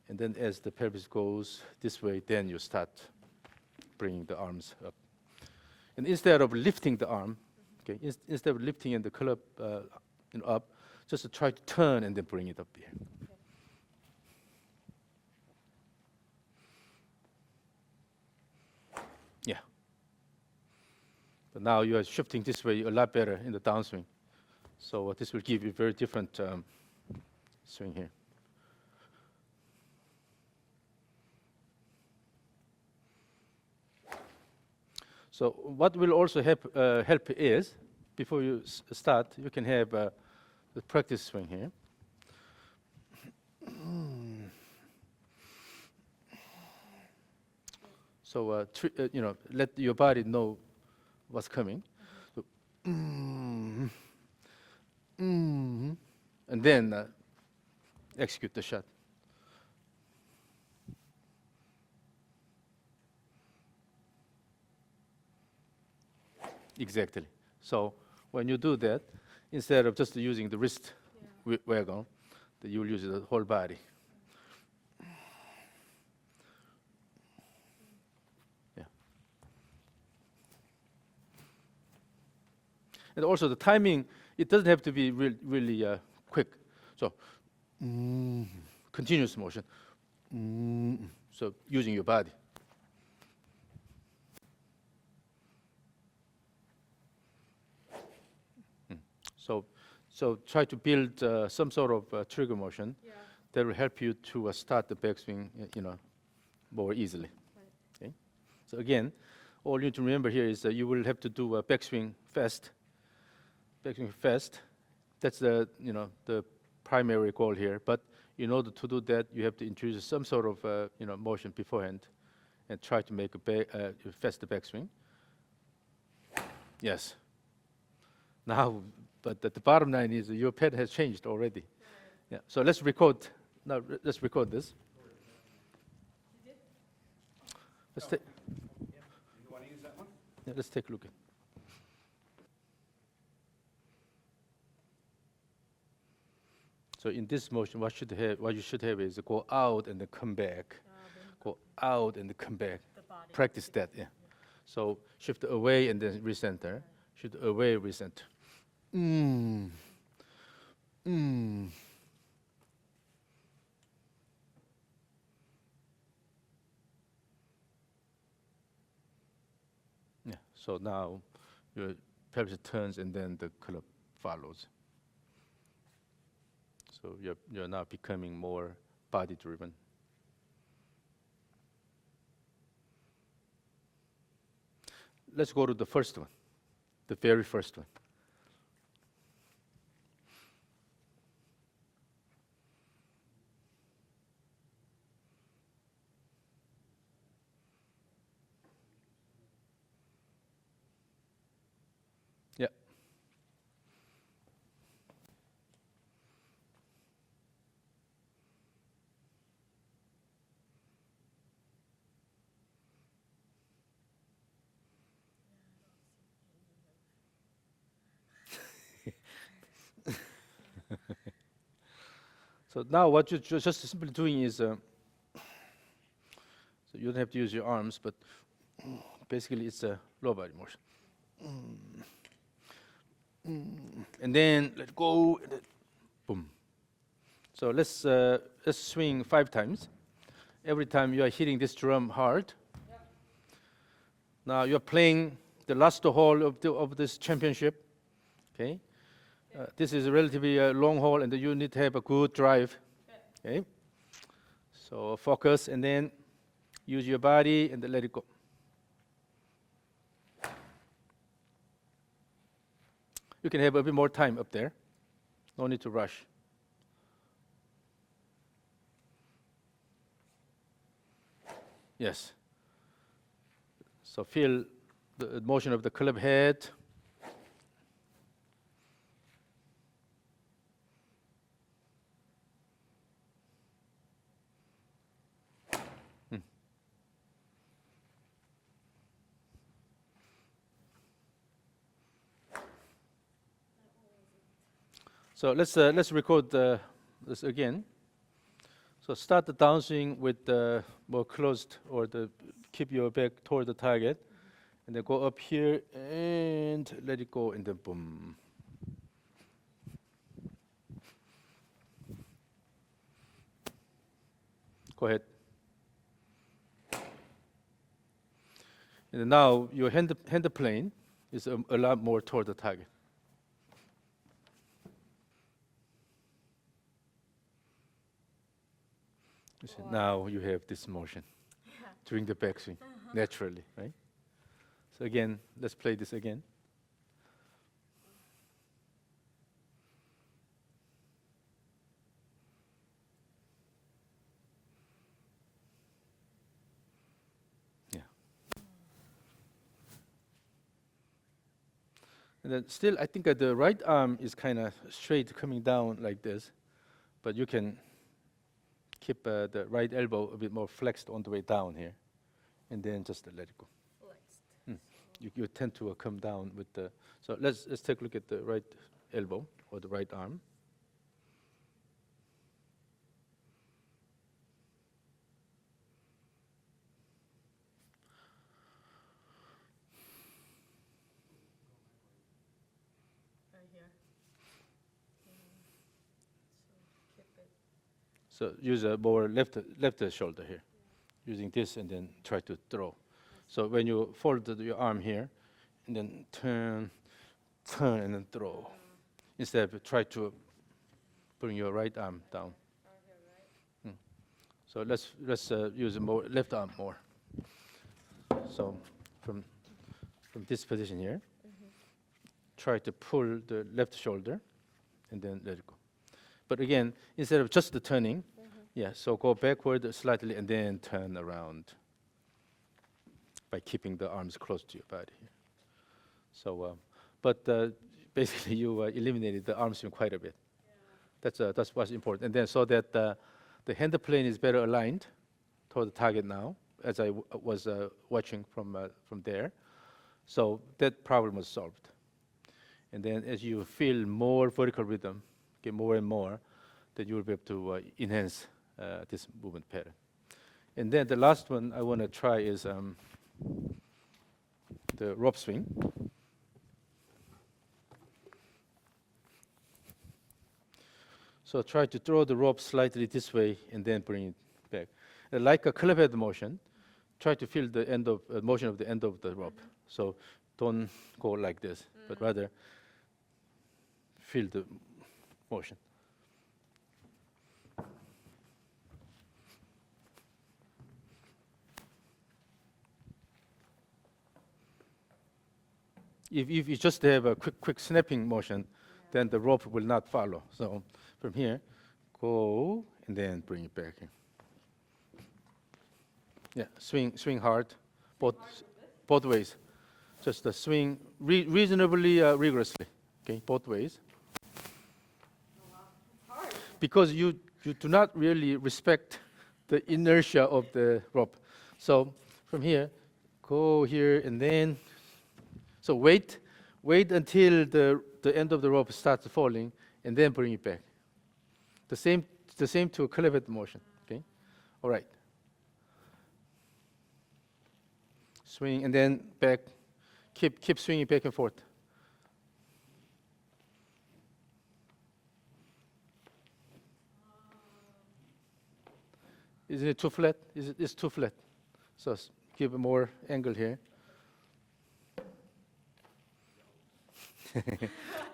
and then as the pelvis goes this way, then you start bringing the arms up. And instead of lifting the arm, okay, instead of lifting in the club up, just to try to turn and then bring it up here. Yeah. But now you are shifting this way a lot better in the downswing. So this will give you very different swing here. So what will also help is, before you start, you can have the practice swing here. So let your body know what's coming. So, and then execute the shot. Exactly. So when you do that, instead of just using the wrist waggle, you will use the whole body. Yeah. And also the timing, it doesn't have to be really quick. So continuous motion. So using your body. So try to build some sort of trigger motion that will help you to start the backswing, more easily. Right. Okay. So again, all you need to remember here is that you will have to do a backswing fast. Backswing fast. That's the primary goal here. But in order to do that, you have to introduce some sort of motion beforehand, and try to make a faster backswing. Yes. Now, but the bottom line is your pattern has changed already. Yeah. So let's record. Now let's record this. Let's take. You want to use that one? Yeah, let's take a look at. So in this motion, what you should have is go out and then come back. Go out and then come back. Practice that. Yeah. So shift away and then recenter. Shift away, recenter. Yeah. So now your pelvis turns and then the club follows. So you're now becoming more body driven. Let's go to the first one, the very first one. So now what you're just simply doing is, so you don't have to use your arms, but basically it's a lower body motion. And then let go, and then boom. So let's swing 5 times. Every time you are hitting this drum hard. Now you're playing the last hole of this championship. Okay. This is a relatively long hole, and you need to have a good drive. Okay. So focus, and then use your body, and then let it go. You can have a bit more time up there. No need to rush. Yes. So feel the motion of the club head. So let's record this again. So start the downswing with the more closed, or keep your back toward the target, and then go up here and let it go, and then boom. Go ahead. And then now your hand plane is a lot more toward the target. So now you have this motion during the backswing, naturally, right? So again, let's play this again. Yeah. And then still, I think the right arm is kind of straight coming down like this, but you can keep the right elbow a bit more flexed on the way down here, and then just let it go. Flexed. You tend to come down with the. So let's take a look at the right elbow or the right arm. Right here. So keep it. So use a more left shoulder here, using this, and then try to throw. So when you fold your arm here, and then turn, and then throw. Instead of try to bring your right arm down. So let's use more left arm more. So from this position here, try to pull the left shoulder, and then let it go. But again, instead of just the turning, yeah, so go backward slightly and then turn around by keeping the arms close to your body here. So, but basically you eliminated the arm swing quite a bit. Yeah. That's what's important. And then so that the hand plane is better aligned toward the target now, as I was watching from there. So that problem was solved. And then as you feel more vertical rhythm, get more and more, then you will be able to enhance this movement pattern. And then the last one I want to try is the rope swing. So try to throw the rope slightly this way and then bring it back. Like a club head motion, try to feel the end of motion of the end of the rope. So don't go like this, but rather feel the motion. If you just have a quick snapping motion, then the rope will not follow. So from here, go and then bring it back in. Yeah, swing hard, both ways. Just swing reasonably rigorously. Okay, both ways. Because you do not really respect the inertia of the rope. So from here, go here and then. So wait until the end of the rope starts falling, and then bring it back. The same the same to Kinematic motion. Okay, all right. Swing and then back. Keep swinging back and forth. Isn't it too flat? It's too flat. So give more angle here.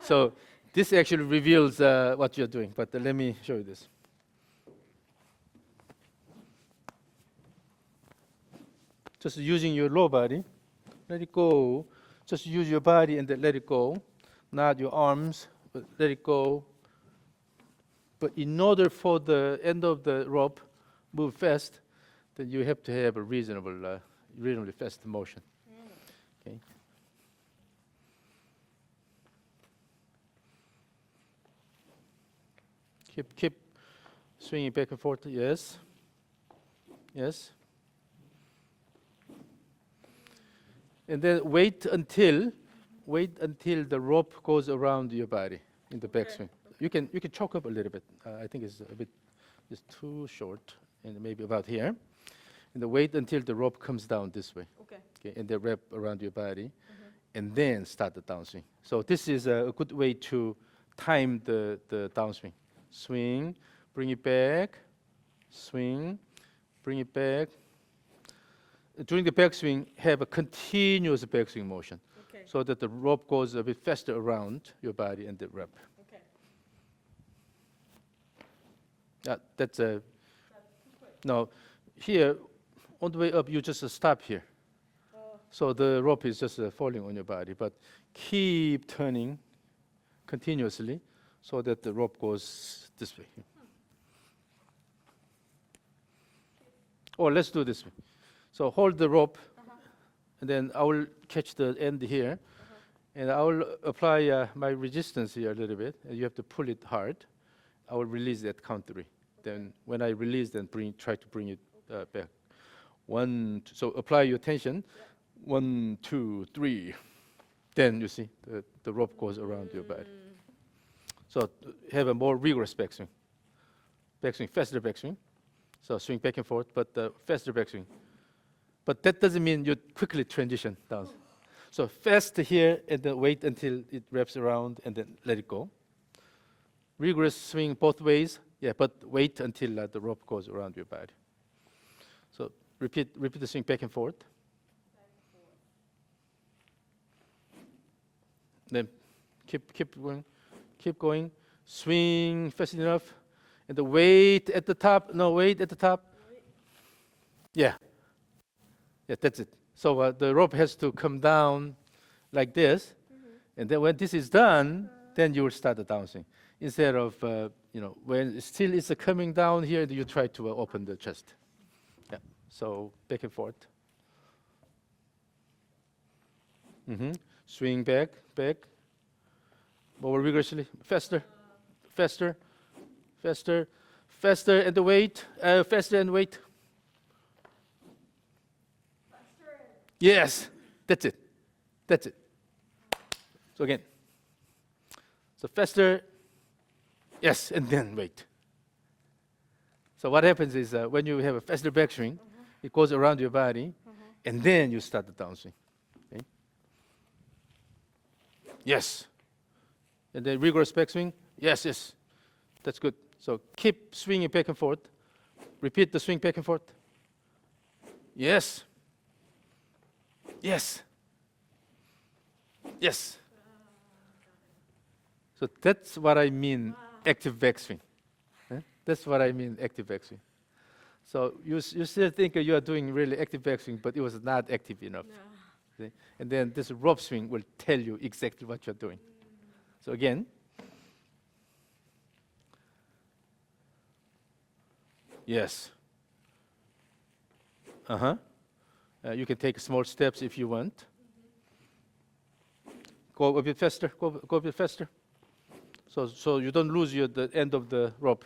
So this actually reveals what you're doing, but let me show you this. Just using your lower body, let it go. Just use your body and then let it go. Not your arms, but let it go. But in order for the end of the rope move fast, then you have to have a reasonably fast motion. Okay. Keep swinging back and forth. Yes. Yes. And then wait until the rope goes around your body in the backswing. You can choke up a little bit. I think it's too short, and maybe about here. And then wait until the rope comes down this way. Okay. And then wrap around your body, and then start the downswing. So this is a good way to time the downswing. Swing, bring it back. Swing, bring it back. During the backswing, have a continuous backswing motion, so that the rope goes a bit faster around your body and the wrap. That's a. Now, here, on the way up, you just stop here. So the rope is just falling on your body, but keep turning continuously, so that the rope goes this way. Or let's do this way. So hold the rope, and then I will catch the end here, and I will apply my resistance here a little bit, and you have to pull it hard. I will release that count 3. Then when I release, then try to bring it back. 1, so apply your tension. 1, 2, 3. Then you see the rope goes around your body. So have a more rigorous backswing. Backswing, faster backswing. So swing back and forth, but faster backswing. But that doesn't mean you quickly transition down. So fast here, and then wait until it wraps around, and then let it go. Rigorous swing both ways, but wait until the rope goes around your body. So repeat the swing back and forth. Then keep going. Swing fast enough, and the weight at the top. No, weight at the top. Yeah, that's it. So the rope has to come down like this, and then when this is done, then you will start the downswing. Instead of when still it's coming down here, you try to open the chest. Yeah. So back and forth. Swing back. More vigorously, faster, and the weight, faster and weight. Yes, that's it. So again, so faster, yes, and then wait. So what happens is when you have a faster backswing, it goes around your body, and then you start the downswing. Okay? Yes. And then rigorous backswing. Yes. That's good. So keep swinging back and forth. Repeat the swing back and forth. Yes. So that's what I mean, active backswing. That's what I mean, active backswing. So you still think you are doing really active backswing, but it was not active enough. See? And then this rope swing will tell you exactly what you're doing. So again, yes. You can take small steps if you want. Go a bit faster. Go a bit faster. So you don't lose the end of the rope.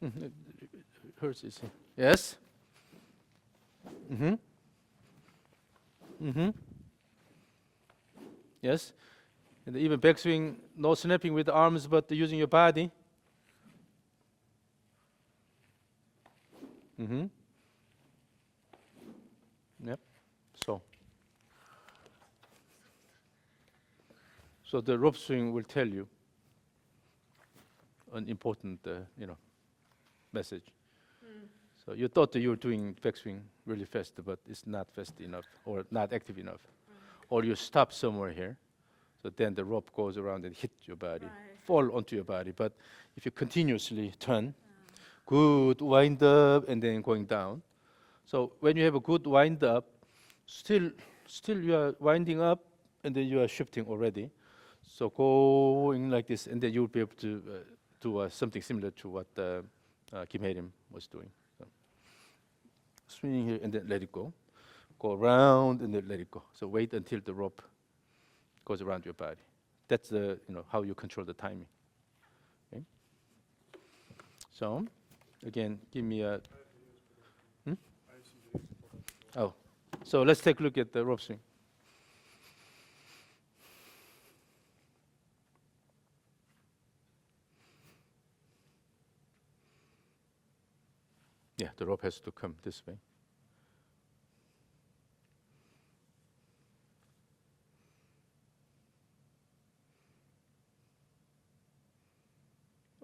It hurts. Yes. Yes. And even backswing, no snapping with the arms, but using your body. Mm-hmm. Yep. So the rope swing will tell you an important, message. So you thought that you were doing backswing really fast, but it's not fast enough or not active enough. Or you stop somewhere here, so then the rope goes around and hit your body, fall onto your body. But if you continuously turn, good wind up and then going down. So when you have a good wind up, still you are winding up and then you are shifting already. So going like this, and then you'll be able to do something similar to what Kim Hae-rim was doing. So swinging here and then let it go. Go around and then let it go. So wait until the rope goes around your body. That's how you control the timing. Okay. So again, give me a. Oh, so let's take a look at the rope swing. Yeah, the rope has to come this way.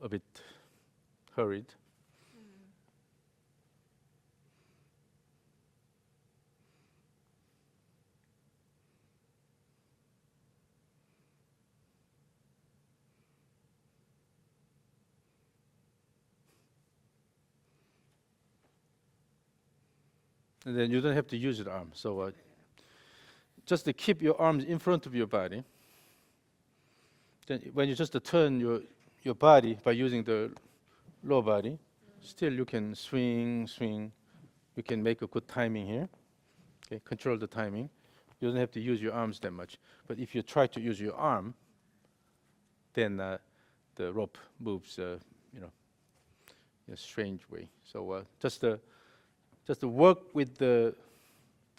A bit hurried. And then you don't have to use your arm. So just to keep your arms in front of your body. Then when you just turn your body by using the lower body, still you can swing. You can make a good timing here. Okay, control the timing. You don't have to use your arms that much. But if you try to use your arm, then the rope moves, in a strange way. So just to work with the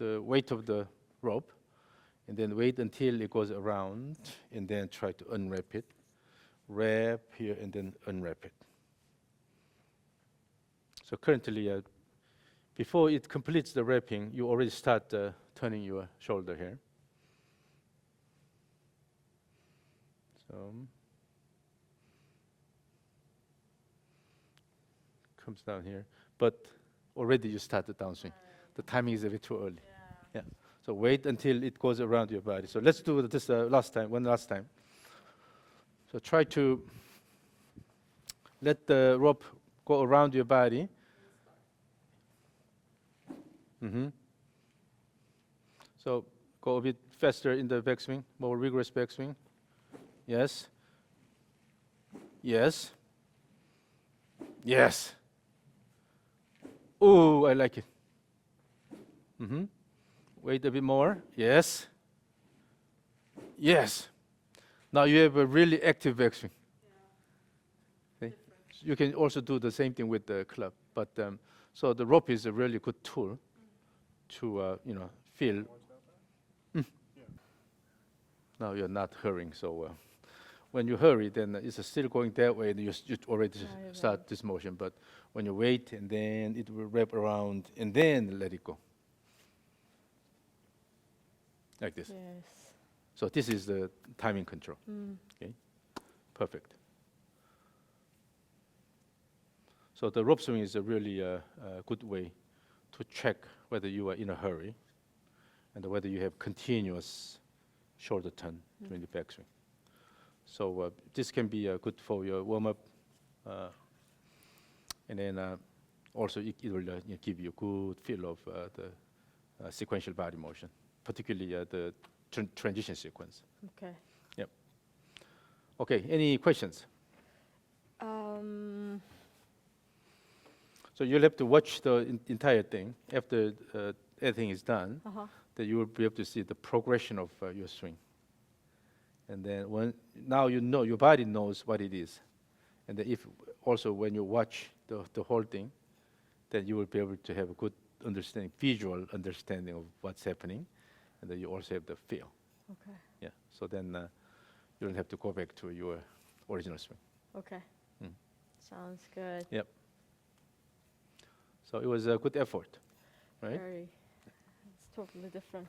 weight of the rope, and then wait until it goes around, and then try to unwrap it. Wrap here, and then unwrap it. So currently, before it completes the wrapping, you already start turning your shoulder here. So comes down here, but already you start the downswing. The timing is a bit too early. Yeah. So wait until it goes around your body. So let's do this one last time. So try to let the rope go around your body. Mm-hmm. So go a bit faster in the backswing, more rigorous backswing. Yes. Yes. Yes. Ooh, I like it. Mm-hmm. Wait a bit more. Yes. Yes. Now you have a really active backswing. Okay. You can also do the same thing with the club, but so the rope is a really good tool to feel. Now you're not hurrying, so when you hurry, then it's still going that way, and you already start this motion. But when you wait, and then it will wrap around, and then let it go. Like this. Yes. So this is the timing control. Okay, perfect. So the rope swing is a really good way to check whether you are in a hurry and whether you have continuous shoulder turn during the backswing. So this can be good for your warm-up, and then also it will give you a good feel of the sequential body motion, particularly the transition sequence. Okay. Yep. Okay, any questions? So you'll have to watch the entire thing. After everything is done, then you will be able to see the progression of your swing. And then now you know, your body knows what it is. And then if also when you watch the whole thing, then you will be able to have a good understanding, visual understanding of what's happening. And then you also have the feel. Okay. Yeah. So then You don't have to go back to your original swing. Okay. Mm. Sounds good. Yep. So it was a good effort, right? Very. It's totally different.